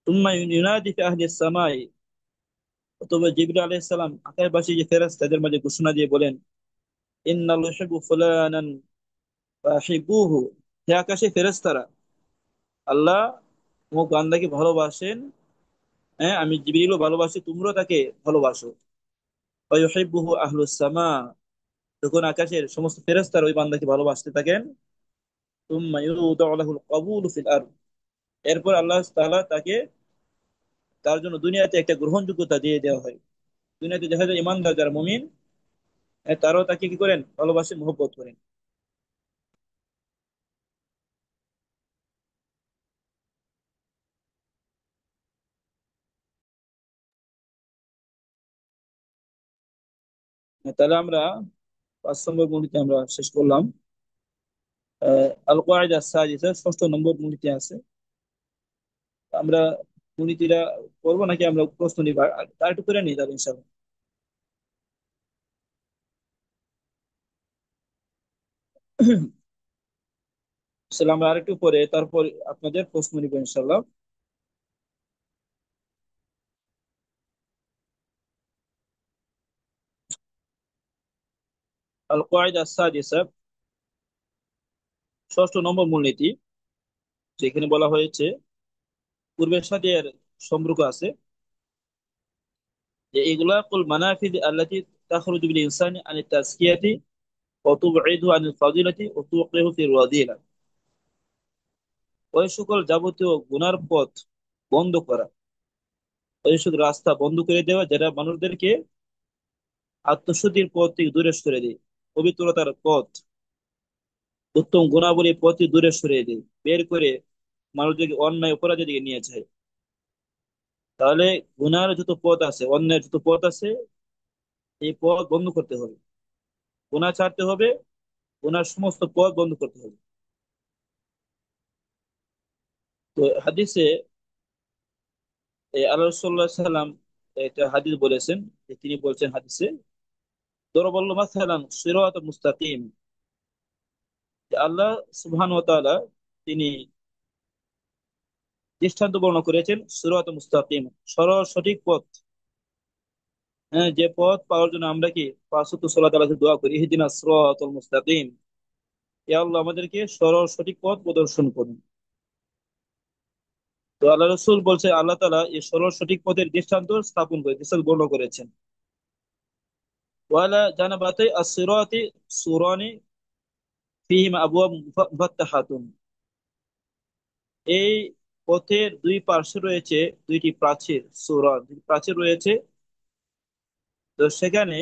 তুম্মা ইউনাদি ফি আহলি সামাই। তবে জিবরিল আলাইহিস সালাম আকাশবাসী যে ফেরেশতা তাদের মাঝে ঘোষণা দিয়ে বলেন, ইন্নাল্লাহু ইউহিব্বু ফুলানান ফাহিব্বুহু। হে আকাশে ফেরেশতারা, আল্লাহ অমুক বান্দাকে ভালোবাসেন, হ্যাঁ আমি জিবরিলও ভালোবাসি, তোমরাও তাকে ভালোবাসো। ফায়ুহিব্বুহু আহলুস সামা। তখন আকাশের সমস্ত ফেরেশতারা ওই বান্দাকে ভালোবাসতে থাকেন। তুম্মা ইউদাউ লাহুল কাবুলু ফিল আরদ। এরপর আল্লাহ তাআলা তাকে, তার জন্য দুনিয়াতে একটা গ্রহণযোগ্যতা দিয়ে দেওয়া হয়। দুনিয়াতে দেখা যায় ইমানদার যারা মুমিন, তারাও তাকে কি করেন, ভালোবাসেন, মহব্বত করেন। তাহলে আমরা 5 নম্বর মূলনীতি আমরা শেষ করলাম। আল কায়দা সাদিসা, 6 নম্বর মূলনীতি আছে। আমরা মূলনীতিটা করবো নাকি আমরা প্রশ্ন নিব? আর একটু করে নিই তাহলে ইনশাআল্লাহ। আসলে আমরা আরেকটু পরে তারপর আপনাদের প্রশ্ন নিব ইনশাআল্লাহ। আল কায়দা সাদিসা, 6 নম্বর মূলনীতি, যেখানে বলা হয়েছে পূর্বের সাথে এর সম্পর্ক আছে, যে এগুলা কুল মানাফিদ আল্লাতি তাখরুজু বিল ইনসানি আনিত তাজকিয়াতি ওয়া তুবঈদু আনিল ফাদিলাতি ওয়া তুওয়াক্কিহু ফির রাদিলা। ওই সকল যাবতীয় গুনার পথ বন্ধ করা, ওই সকল রাস্তা বন্ধ করে দেওয়া যেটা মানুষদেরকে আত্মশুদ্ধির পথ থেকে দূরে সরে দেয়, পবিত্রতার পথ, উত্তম গুণাবলী পথ থেকে দূরে সরিয়ে দেয়, বের করে মানুষদেরকে অন্যায় অপরাধের দিকে নিয়ে যায়। তাহলে গুনার যত পথ আছে, অন্যায়ের যত পথ আছে, এই পথ বন্ধ করতে হবে, গুনাহ ছাড়তে হবে, গুনার সমস্ত পথ বন্ধ করতে হবে। তো হাদিসে আল্লাহ রাসূলুল্লাহ সাল্লাল্লাহু আলাইহি সাল্লাম একটা হাদিস বলেছেন, যে তিনি বলছেন হাদিসে, দরাবাল্লাহু মাসালান সিরাতাল মুস্তাকিম, যে আল্লাহ সুবহানাহু ওয়া তাআলা তিনি দৃষ্টান্ত বর্ণনা করেছেন সিরাতাল মুস্তাকিম, সরল সঠিক পথ। হ্যাঁ, যে পথ পাওয়ার জন্য আমরা কি 5 ওয়াক্ত সালাত আলাইহি দোয়া করি, ইহদিনাস সিরাতাল মুস্তাকিম, ইয়া আল্লাহ আমাদেরকে সরল সঠিক পথ প্রদর্শন করুন। তো আল্লাহ রাসূল বলছে আল্লাহ তাআলা এই সরল সঠিক পথের দৃষ্টান্ত স্থাপন করে, দৃষ্টান্ত বর্ণনা করেছেন। ওয়ালা জানাবাতাই আস-সিরাতি সুরানি ফিহিমা আবওয়াব মুফাত্তাহাতুন। এই পথের দুই পার্শ্বে রয়েছে দুইটি প্রাচীর, সূরা, দুটি প্রাচীর রয়েছে। তো সেখানে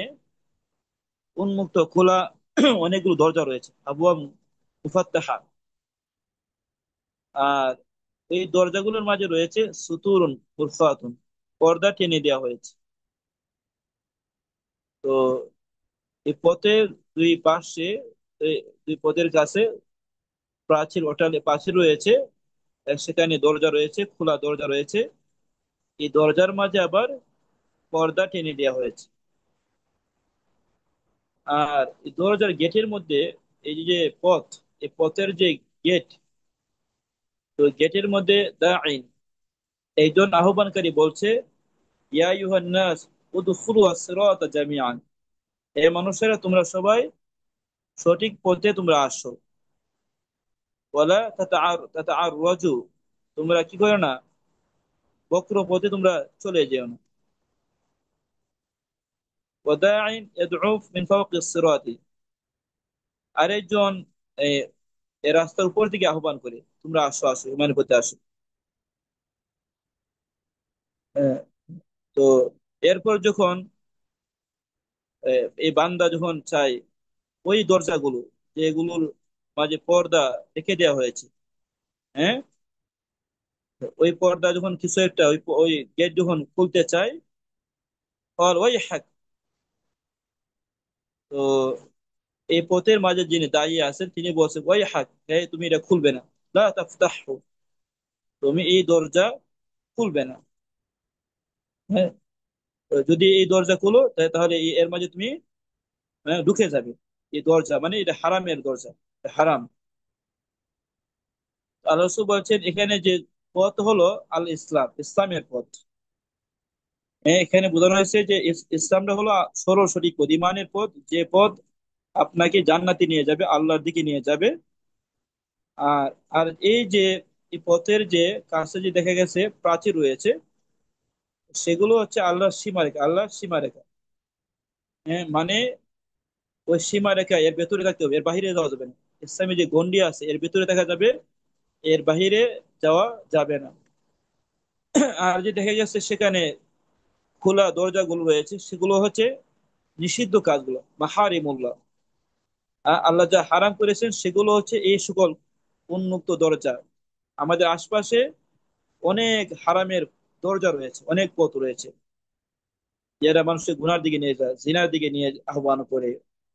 উন্মুক্ত খোলা অনেকগুলো দরজা রয়েছে, আবওয়াব মুফাত্তাহা। আর এই দরজাগুলোর মাঝে রয়েছে সুতুরুন মুরসাতুন, পর্দা টেনে দেওয়া হয়েছে। তো এই পথের দুই পাশে, এই দুই পথের কাছে প্রাচীর, ওটালে প্রাচীর রয়েছে, সেখানে দরজা রয়েছে, খোলা দরজা রয়েছে। এই দরজার মাঝে আবার পর্দা টেনে দেওয়া হয়েছে। আর এই দরজার গেটের মধ্যে এই যে যে পথ, এই পথের যে গেট, তো গেটের মধ্যে দাঈন, একজন আহ্বানকারী বলছে, ইয়া আইয়ুহান নাস উদখুলু আস-সিরাতা জামিআন। হে মানুষেরা, তোমরা সবাই সঠিক পথে তোমরা আসো। ওয়ালা তাতাআররাজু, তোমরা কি করো না, বক্র পথে তোমরা চলে যেও না। ওয়াদাঈন ইয়াদউ মিন ফাওকি আস-সিরাতি, আরেকজন এই এই রাস্তার উপর দিকে আহ্বান করে, তোমরা আসো, আসো ইমানের পথে আসো। হ্যাঁ, তো এরপর যখন এই বান্দা যখন চায় ওই দরজাগুলো, যেগুলোর মাঝে পর্দা রেখে দেওয়া হয়েছে, হ্যাঁ, ওই পর্দা যখন কিছু একটা, ওই গেট যখন খুলতে চায়, আর ওই হ্যাক, তো এই পথের মাঝে যিনি দাঁড়িয়ে আছেন তিনি বলছেন, ওই হ্যাক, হ্যাঁ তুমি এটা খুলবে না, লা তাফতাহু, তুমি এই দরজা খুলবে না। হ্যাঁ, তো যদি এই দরজা খুলো তাহলে এর মাঝে তুমি মানে ঢুকে যাবে। এই দরজা মানে এটা হারামের দরজা, এটা হারাম। আল্লাহ রাসূল বলছেন এখানে যে পথ হলো আল ইসলাম, ইসলামের পথ। এখানে বোঝানো হয়েছে যে ইসলামটা হলো সরল সঠিক পথ, ইমানের পথ, যে পথ আপনাকে জান্নাতে নিয়ে যাবে, আল্লাহর দিকে নিয়ে যাবে। আর আর এই যে এই পথের যে কাছে যে দেখা গেছে প্রাচীর রয়েছে, সেগুলো হচ্ছে আল্লাহর সীমারেখা, আল্লাহর সীমারেখা। মানে ওই সীমারেখা এর ভেতরে থাকতে হবে, এর বাইরে যাওয়া যাবে না। ইসলামী যে গণ্ডি আছে এর ভেতরে থাকা যাবে, এর বাইরে যাওয়া যাবে না। আর যে দেখা গেছে সেখানে খোলা দরজাগুলো রয়েছে, সেগুলো হচ্ছে নিষিদ্ধ কাজগুলো, মাহারিমুল্লাহ। আল্লাহ যা হারাম করেছেন সেগুলো হচ্ছে এই সকল উন্মুক্ত দরজা। আমাদের আশপাশে অনেক হারামের দরজা রয়েছে, অনেক পথ রয়েছে, যারা মানুষকে গুনার দিকে নিয়ে যায়, জিনার দিকে নিয়ে আহ্বান করে,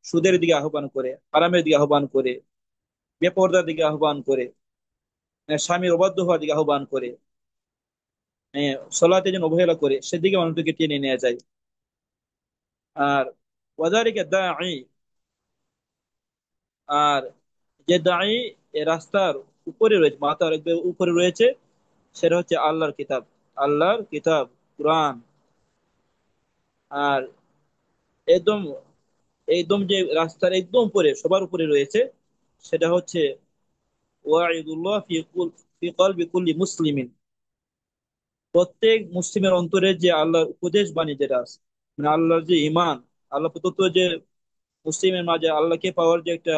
সুদের দিকে আহ্বান করে, হারামের দিকে আহ্বান করে, বেপরদার দিকে আহ্বান করে, স্বামীর অবাধ্য হওয়ার দিকে আহ্বান করে, সলাতে যেন অবহেলা করে, সেদিকে মানুষকে টেনে নিয়ে যায়। আর ওয়াজারিকা দাঈ, আর যে দাঈ এ রাস্তার উপরে রয়েছে, মাথার একবার উপরে রয়েছে, সেটা হচ্ছে আল্লাহর কিতাব, আল্লাহর কিতাব কুরআন। আর একদম একদম যে রাস্তার একদম উপরে, সবার উপরে রয়েছে, সেটা হচ্ছে ওয়াইদুল্লাহ ফি কলবি কুল্লি মুসলিমিন। প্রত্যেক মুসলিমের অন্তরে যে আল্লাহর উপদেশ বাণী যেটা আছে, মানে আল্লাহর যে ইমান, আল্লাহ প্রদত্ত যে মুসলিমের মাঝে আল্লাহকে পাওয়ার যে একটা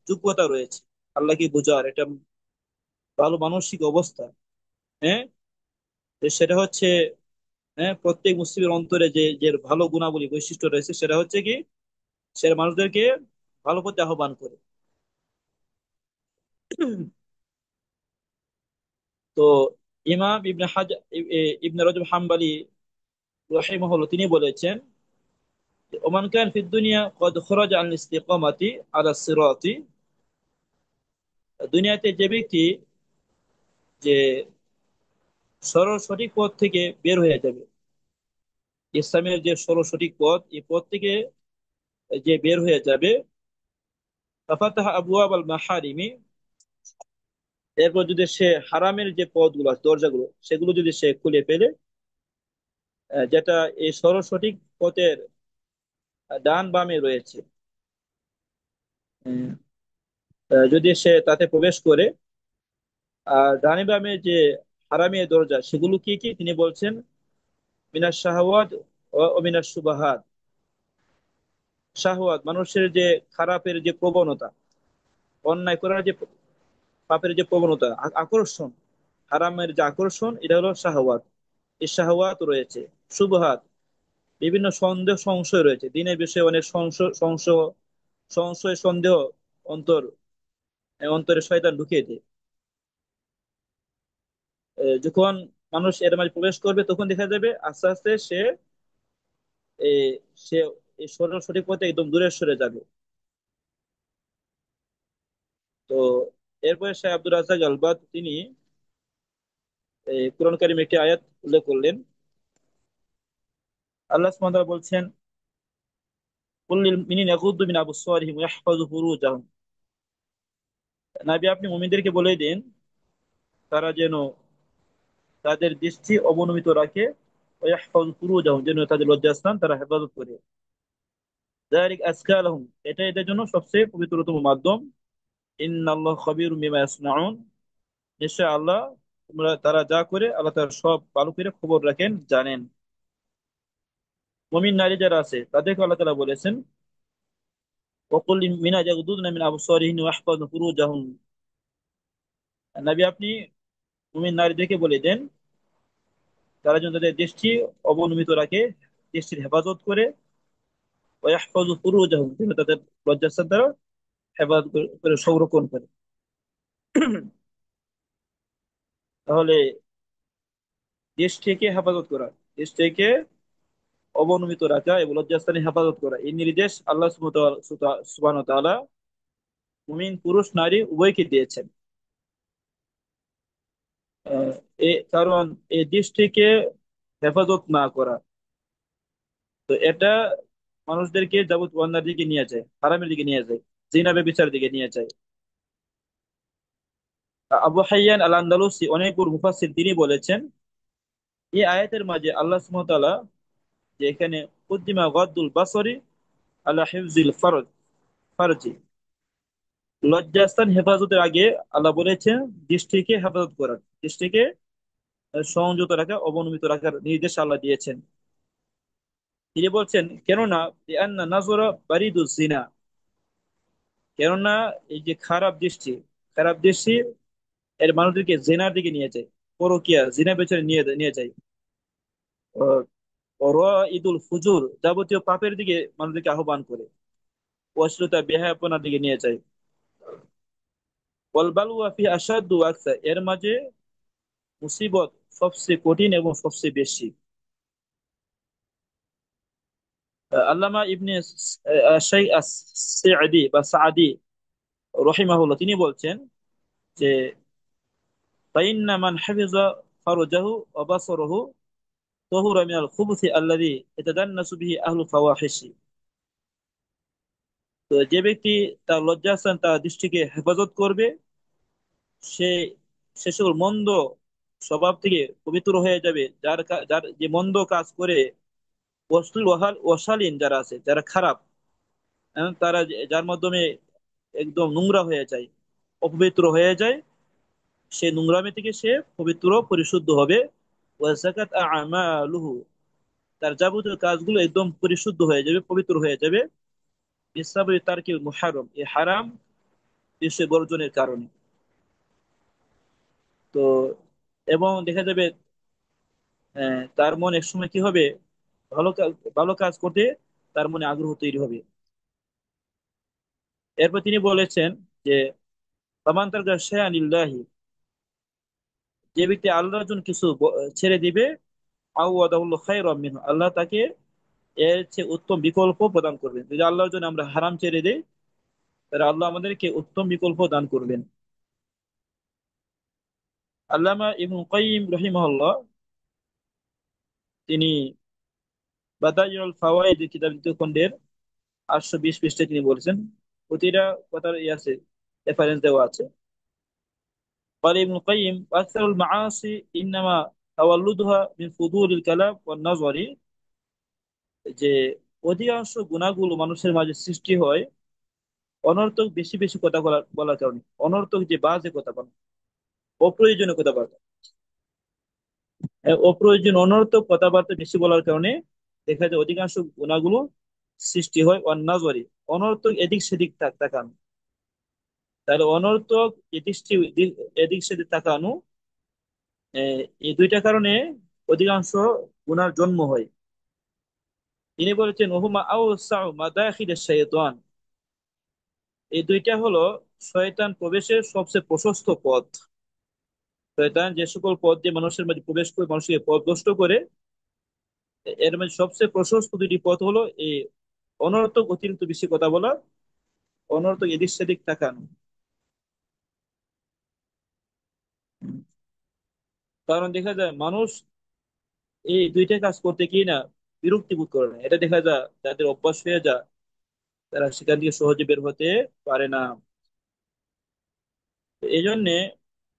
যোগ্যতা রয়েছে, আল্লাহকে বোঝার একটা ভালো মানসিক অবস্থা, হ্যাঁ, তো সেটা হচ্ছে, প্রত্যেক মুসলিমের অন্তরে যে যে ভালো গুণাবলী বৈশিষ্ট্য রয়েছে, সেটা হচ্ছে কি, সে মানুষদেরকে ভালো পথে আহ্বান করে। তো ইমাম ইবনে হাজার, ইবনে রজব হাম্বলি রাহিমাহুল্লাহ তিনি বলেছেন, ওমান কান ফিদ দুনিয়া কদ খরাজ আন ইস্তিকামাতি আলা সিরাতি, দুনিয়াতে যে ব্যক্তি যে সরল সঠিক পথ থেকে বের হয়ে যাবে, ইসলামের যে সরল সঠিক পথ, এই পথ থেকে যে বের হয়ে যাবে, ফাফাতাহা আবওয়াব আল মাহারিমি, এরপর যদি সে হারামের যে পথগুলো আছে, দরজাগুলো, সেগুলো যদি সে খুলে ফেলে, যেটা এই সরল সঠিক পথের ডান বামে রয়েছে, উম, যদি সে তাতে প্রবেশ করে, আর ডানে বামে যে হারামি দরজা সেগুলো কি কি তিনি বলছেন, মিনাস শাহওয়াত ও মিনাস সুবাহাত। শাহওয়াত মানুষের যে খারাপের যে প্রবণতা, অন্যায় করার যে পাপের যে প্রবণতা, আকর্ষণ, হারামের যে আকর্ষণ, এটা হলো শাহওয়াত। এই শাহওয়াত রয়েছে। সুবহাত বিভিন্ন সন্দেহ সংশয় রয়েছে, দিনের বিষয়ে অনেক সংশয় সংশয় সংশয় সন্দেহ অন্তর অন্তরে শয়তান ঢুকিয়ে দেয়। যখন মানুষ এর মাঝে প্রবেশ করবে, তখন দেখা যাবে আস্তে আস্তে সে এ, সে এই সরল সঠিক পথে একদম দূরে সরে যাবে। তো এরপরে শেখ আব্দুর রাজ্জাক আলবাদ তিনি কুরআন কারীমে একটি আয়াত উল্লেখ করলেন। আল্লাহ সুবহানাহু ওয়া তাআলা বলছেন, কুল লিল মুমিনিনা ইয়াগুদ্দু মিন আবসারিহিম ওয়া ইয়াহফাযু ফুরুজাহুম, নবী আপনি মুমিনদেরকে বলে দিন তারা যেন তাদের দৃষ্টি অবনমিত রাখে, ওয়া ইয়াহফাযু ফুরুজাহুম, যেন তাদের লজ্জাস্থান তারা হেফাজত করে। যালিকা আজকা লাহুম, এটা এদের জন্য সবচেয়ে পবিত্রতম মাধ্যম। ইন্নাল্লাহ খাবীরুম বিমা ইয়াসনাউন, নিশ্চয় আল্লাহ, তারা যা করে আল্লাহ তার সব ভালো করে খবর রাখেন, জানেন। মুমিন নারী যারা আছে তাদেরকে আল্লাহ তাআলা বলেছেন, ওয়াকুল লিলমিনা ইয়াগুদুনা মিন আবসারিহিন ওয়া ইয়াহফাযু ফুরুজাহুম, নবী আপনি মুমিন নারীদেরকে বলে দেন তারা যেন তাদের দৃষ্টি অবনমিত রাখে, দৃষ্টির হেফাজত করে, ওয়া ইয়াহফাযু ফুরুজাহুম, যেন তাদের লজ্জাস্থান তারা হেফাজত করে সংরক্ষণ করে। তাহলে দৃষ্টিকে হেফাজত করা, দৃষ্টিকে অবনমিত রাখা এবং লজ্জাস্থানে হেফাজত করা, এই নির্দেশ আল্লাহ সুবহানাহু ওয়া তাআলা মুমিন পুরুষ নারী উভয়কে দিয়েছেন। আহ, কারণ এই দৃষ্টিকে হেফাজত না করা, তো এটা মানুষদেরকে যাবতীয় অন্যায়ের দিকে নিয়ে যায়, হারামের দিকে নিয়ে যায়, জিনা ব্যভিচারের দিকে নিয়ে যায়। আবু হাইয়ান আল আন্দালুসি অনেক মুফাসসির তিনি বলেছেন, এই আয়াতের মাঝে আল্লাহ সুবহানাহু ওয়া তাআলা যে এখানে কুদ্দিমা গাদ্দুল বাসরি আলা হিফজিল ফারজি, লজ্জাস্থান হেফাজতের আগে আল্লাহ বলেছেন দৃষ্টিকে হেফাজত করার, দৃষ্টিকে সংযত রাখা, অবনমিত রাখার নির্দেশ আল্লাহ দিয়েছেন। তিনি বলছেন কেননা লিআন্না নাযরা বারিদুজ জিনা, কেননা এই যে খারাপ দৃষ্টি, খারাপ দৃষ্টি এর মানুষদেরকে জেনার দিকে নিয়ে যায়, পরকিয়া জিনা বেচারে নিয়ে নিয়ে যায়। ঈদুল ফুজুর যাবতীয় পাপের দিকে মানুষদেরকে আহ্বান করে, অশ্লীলতা বেহায়াপনার দিকে নিয়ে যায়। ওয়াল বালওয়া ফি আশাদ্দু ওয়া আকসার, এর মাঝে মুসিবত সবচেয়ে কঠিন এবং সবচেয়ে বেশি। আল্লামা ইবনে শাই সাঈদী বা সাদি রহিমাহুল্লাহ তিনি বলছেন যে ফাইন্না মান হাফিজা ফারজাহু ওয়া বাসারাহু তাহুরা মিনাল খুবুসি আল্লাযী ইয়াতাদান্নাসু বিহি আহলুল ফাওয়াহিশ। তো যে ব্যক্তি তার লজ্জাস্থান, তার দৃষ্টিকে হেফাজত করবে, সে সে সকল মন্দ স্বভাব থেকে পবিত্র হয়ে যাবে। যার যে মন্দ কাজ করে, অশ্লীল অশালীন যারা আছে, যারা খারাপ, তারা যার মাধ্যমে একদম নোংরা হয়ে যায়, অপবিত্র হয়ে যায়, সে নোংরামি থেকে সে পবিত্র পরিশুদ্ধ হবে। ওয়াজাকাত আমালুহু, তার যাবতীয় কাজগুলো একদম পরিশুদ্ধ হয়ে যাবে, পবিত্র হয়ে যাবে। বিসাবি তারকিল মুহাররম, এই হারাম বিষয় বর্জনের কারণে। তো এবং দেখা যাবে তার মন এক সময় কি হবে, ভালো কাজ করতে তার মনে আগ্রহ তৈরি হবে। এরপর তিনি বলেছেন যে ফামান তারকা শায়ানিল্লাহি, যে ব্যক্তি আল্লাহর জন্য কিছু ছেড়ে দিবে, আউয়াদাহুল্লাহু খায়রাম মিনহু, আল্লাহ তাকে এর চেয়ে উত্তম বিকল্প প্রদান করবেন। যদি আল্লাহর জন্য আমরা হারাম ছেড়ে দেই, তাহলে আল্লাহ আমাদেরকে উত্তম বিকল্প দান করবেন। আল্লামা ইবনুল কাইয়িম রাহিমাহুল্লাহ তিনি বাদাইউল ফাওয়াইদ কিতাব দ্বিতীয় খণ্ডের 820 পৃষ্ঠায় তিনি বলেছেন, প্রতিটা কথার আছে, রেফারেন্স দেওয়া আছে। قال ابن القيم وأكثر المعاصي إنما تولدها من فضول الكلام والنظر، যে অধিকাংশ গুণাগুলো মানুষের মাঝে সৃষ্টি হয় অনর্থক বেশি বেশি কথা বলার কারণে, অনর্থক যে বাজে কথা বলা, অপ্রয়োজনীয় কথাবার্তা, অপ্রয়োজন অনর্থক কথাবার্তা বেশি বলার কারণে দেখা যায় অধিকাংশ গুণাগুলো সৃষ্টি হয় অন্নাজরে, অনর্থক এদিক সেদিক তাকানো। তাহলে অনর্থক এদিক সেদিক তাকানো, এই দুইটা কারণে অধিকাংশ গুনার জন্ম হয়। তিনি বলেছেন ওহুমা আউসাউ মাদাখিল শাইতান, এই দুইটা হলো শয়তান প্রবেশের সবচেয়ে প্রশস্ত পথ। শয়তান যে সকল পথ দিয়ে মানুষের মাঝে প্রবেশ করে, মানুষকে পথভ্রষ্ট করে, এর মধ্যে সবচেয়ে প্রশস্ত দুটি পথ হলো এই অনর্থক অতিরিক্ত বেশি কথা বলা, অনর্থক এদিক সেদিক তাকানো। কারণ দেখা যায় মানুষ এই দুইটা কাজ করতে কি না বিরক্তি বোধ করে না, এটা দেখা যায় যাদের অভ্যাস হয়ে যায়, তারা সেখান থেকে সহজে বের হতে পারে না। তো এই জন্যে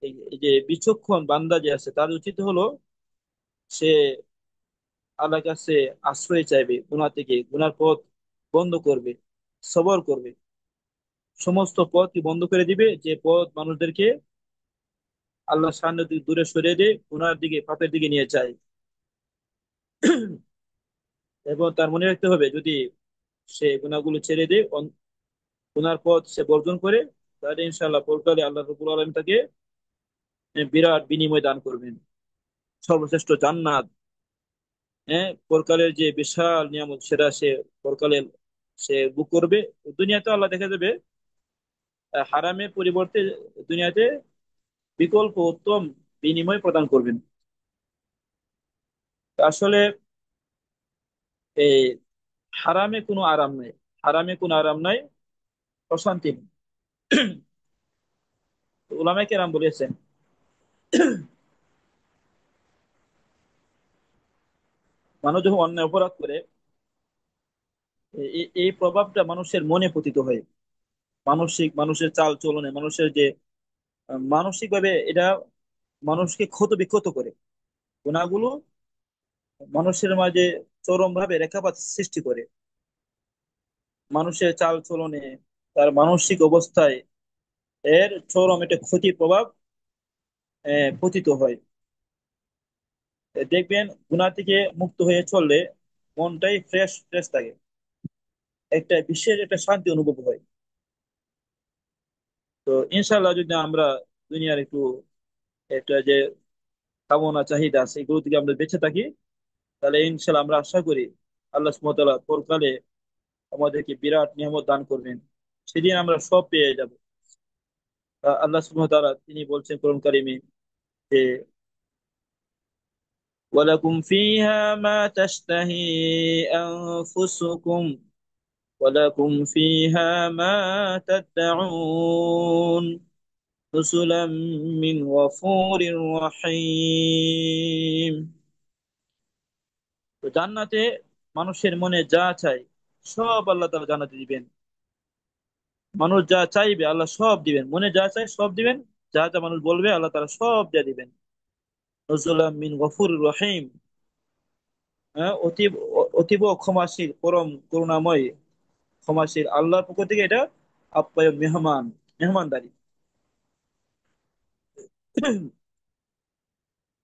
এই যে বিচক্ষণ বান্দা যে আছে, তার উচিত হলো সে আল্লাহর কাছে আশ্রয় চাইবে, গুনাহ থেকে, গুনার পথ বন্ধ করবে, সবর করবে, সমস্ত পথ বন্ধ করে দিবে, যে পথ মানুষদেরকে আল্লাহর সামনে থেকে দূরে সরিয়ে দেয়, গুনার দিকে, পাপের দিকে নিয়ে যায়। এবং তার মনে রাখতে হবে, যদি সে গুনাহগুলো ছেড়ে দেয়, গুনার পথ সে বর্জন করে, তাহলে ইনশাআল্লাহ পরকালে আল্লাহ রাব্বুল আলামিন তাকে বিরাট বিনিময় দান করবেন, সর্বশ্রেষ্ঠ জান্নাত, পরকালের যে বিশাল নিয়ামত, সেটা সে পরকালে সে ভোগ করবে। দুনিয়াতে আল্লাহ দেখা যাবে হারামের পরিবর্তে দুনিয়াতে বিকল্প উত্তম বিনিময় প্রদান করবেন। তো আসলে এই হারামে কোনো আরাম নাই, হারামে কোনো আরাম নাই, প্রশান্তি নেই। তো উলামায়ে কেরাম বলেছেন মানুষ যখন অন্যায় অপরাধ করে, এই প্রভাবটা মানুষের মনে পতিত হয়। মানুষের চাল চলনে, মানুষের যে মানসিক ভাবে এটা মানুষকে ক্ষত বিক্ষত করে। গুণাগুলো মানুষের মাঝে চরম ভাবে রেখাপাত সৃষ্টি করে। মানুষের চাল চলনে, তার মানসিক অবস্থায় এর চরম একটা ক্ষতি প্রভাব পতিত হয়। দেখবেন গুনাহ থেকে মুক্ত হয়ে চললে মনটাই ফ্রেশ ফ্রেশ থাকে, একটা বিশেষ একটা শান্তি অনুভব হয়। তো ইনশাল্লাহ যদি আমরা দুনিয়ার একটু একটা যে কামনা চাহিদা আছে এগুলো থেকে আমরা বেঁচে থাকি, তাহলে ইনশাল্লাহ আমরা আশা করি আল্লাহ সুবহানাহু ওয়া তাআলা পরকালে আমাদেরকে বিরাট নিয়ামত দান করবেন। সেদিন আমরা সব পেয়ে যাব। আল্লাহ সুবহানাহু ওয়া তাআলা তিনি বলছেন কোরআন কারিমে যে ওয়ালাকুম ফিহা মা তাশতাহি আনফুসুকুম ওয়ালাকুম ফিহা মা তাদউন নুসুলাম মিন গফুরির রহিম। তো জান্নাতে মানুষের মনে যা চাই সব আল্লাহ তাআলা জান্নাতে দিবেন। মানুষ যা চাইবে আল্লাহ সব দিবেন, মনে যা চাই সব দিবেন। যা যা মানুষ বলবে আল্লাহ তাআলা সব দিয়ে দিবেন। নজুলাম মিন গফুর রহিম। হ্যাঁ, অতীব ক্ষমাশীল, পরম করুণাময়, ক্ষমাশীল আল্লাহর পক্ষ থেকে এটা আপ্যায়ন, মেহমানদারি।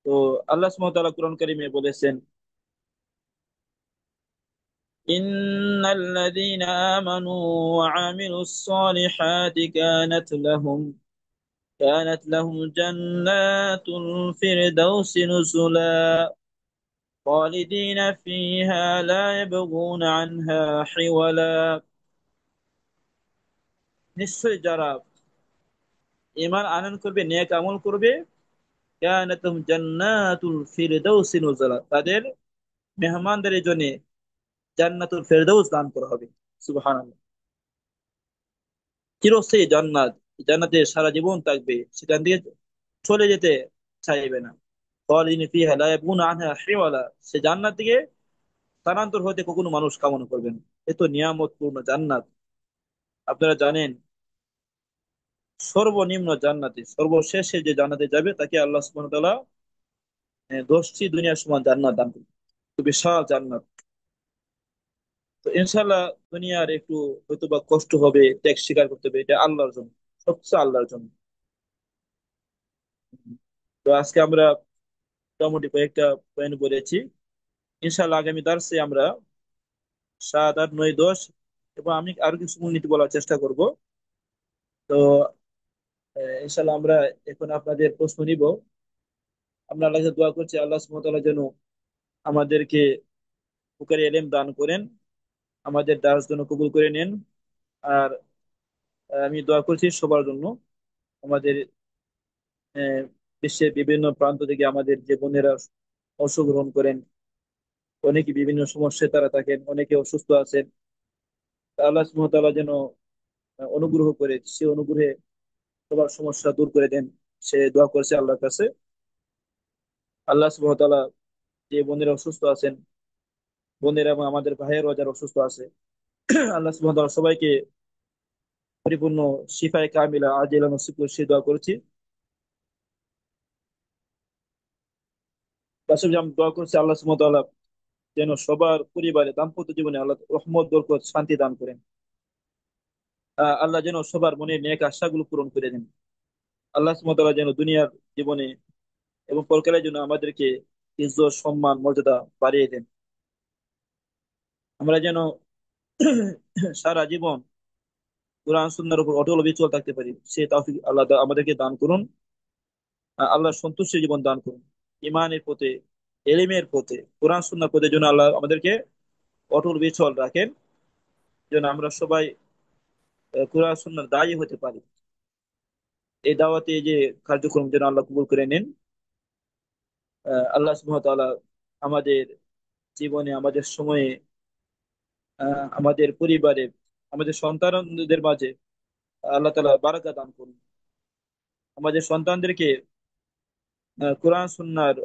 তো আল্লাহ সুবহানাহু ওয়া তাআলা কুরআন কারীমে বলেছেন ইন্নাল্লাযীনা আমানু ওয়া আমিলুস সালিহাতি কানাত লাহুম জান্নাতুল ফিরদাউসি নুজুলা খালিদিনা ফিহা লা ইয়াবগুনা আনহা হিওয়ালা। নিশ্চয় যারা ঈমান আনয়ন করবে, নেক আমল করবে, কানাতুম জান্নাতুল ফিরদাউসি নুজুলা, তাদের মেহমানদারির জন্য জান্নাতুল ফেরদাউস দান করা হবে। সুবহানাল্লাহ। চিরস্থায়ী জান্নাত, জান্নাতে সারা জীবন থাকবে, সেখান থেকে চলে যেতে চাইবে না। খালিদিন ফিহা লা ইয়াবগুনা আনহা হিওয়ালা, সে জান্নাত থেকে স্থানান্তর হতে কখনো মানুষ কামনা করবে না। এত নিয়ামতপূর্ণ জান্নাত। আপনারা জানেন সর্বনিম্ন জান্নাতে, সর্বশেষে যে জান্নাতে যাবে তাকে আল্লাহ সুবহানাহু ওয়া তাআলা 10টি দুনিয়ার সমান জান্নাত দান করবে। তো বিশাল জান্নাত। তো ইনশাআল্লাহ দুনিয়ার একটু হয়তো বা কষ্ট হবে, ত্যাগ স্বীকার করতে হবে, এটা আল্লাহর জন্য, সবচেয়ে আল্লাহর জন্য। তো আজকে আমরা মোটামুটি কয়েকটা পয়েন্ট বলেছি। ইনশাআল্লাহ আগামী দার্সে আমরা 7, 8, 9, 10 এবং আমি আরো কিছু মূলনীতি বলার চেষ্টা করব। তো ইনশাআল্লাহ আমরা এখন আপনাদের প্রশ্ন নিব। আমরা আল্লাহকে দোয়া করছি আল্লাহ সুবহানাহু ওয়া তাআলা যেন আমাদেরকে বুখারী ইলম দান করেন, আমাদের দাস যেন কবুল করে নেন। আর আমি দোয়া করছি সবার জন্য, আমাদের আহ, বিশ্বের বিভিন্ন প্রান্ত থেকে আমাদের যে বোনেরা অংশগ্রহণ করেন, অনেকে বিভিন্ন সমস্যায় তারা থাকেন, অনেকে অসুস্থ আছেন। তা আল্লাহ সুবহানাহু ওয়া তাআলা যেন অনুগ্রহ করে সে অনুগ্রহে সবার সমস্যা দূর করে দেন, সে দোয়া করছে আল্লাহর কাছে। আল্লাহ সুবহানাহু ওয়া তাআলা যে বোনেরা অসুস্থ আছেন, বোনেরা এবং আমাদের ভাইয়েরা যারা অসুস্থ আছে, আল্লাহ সুবহানাহু ওয়া তাআলা সবাইকে পরিপূর্ণ শিফায়ে কামিলা আজিলা নসিব করে সে দোয়া করেছি। পাশাপাশি আমি দোয়া করছি আল্লাহ সুবহানাহু ওয়া তাআলা যেন সবার পরিবারে দাম্পত্য জীবনে আল্লাহ রহমত বরকত শান্তি দান করেন। আল্লাহ যেন সবার মনে নেক আশাগুলো পূরণ করে দেন। আল্লাহ সুবহানাহু ওয়া তাআলা যেন দুনিয়ার জীবনে এবং পরকালের জন্য আমাদেরকে ইজ্জত সম্মান মর্যাদা বাড়িয়ে দেন। আমরা যেন সারা জীবন কোরআন সুন্নাহর উপর অটল অবিচল থাকতে পারি, সে তৌফিক আল্লাহ আমাদেরকে দান করুন। আল্লাহর সন্তুষ্টি জীবন দান করুন। ইমানের পথে, এলিমের পথে, কোরআন সুন্নাহর পথে যেন আল্লাহ আমাদেরকে অটল বিচল রাখেন, যেন আমরা সবাই কোরআন সুন্নাহর দায়ী হতে পারি। এই দাওয়াতে যে কার্যক্রম যেন আল্লাহ কবুল করে নেন। আল্লাহ সুবহানাহু ওয়া তাআলা আমাদের জীবনে, আমাদের সময়ে, আমাদের পরিবারে, আমাদের সন্তানদের মাঝে আল্লাহ তাআলা বারাকা দান করুন। আমাদের সন্তানদেরকে কোরআন সুন্নাহর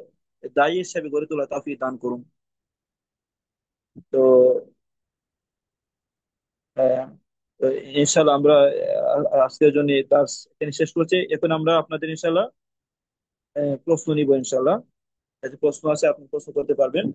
দায়ী হিসেবে গড়ে তোলা তৌফিক দান করুন। তো আহ, তো ইনশাল্লাহ আমরা আজকের জন্য ক্লাস এখানে শেষ করছি। এখন আমরা আপনাদের ইনশাল্লাহ প্রশ্ন নিব ইনশাল্লাহ। যদি প্রশ্ন আছে আপনি প্রশ্ন করতে পারবেন।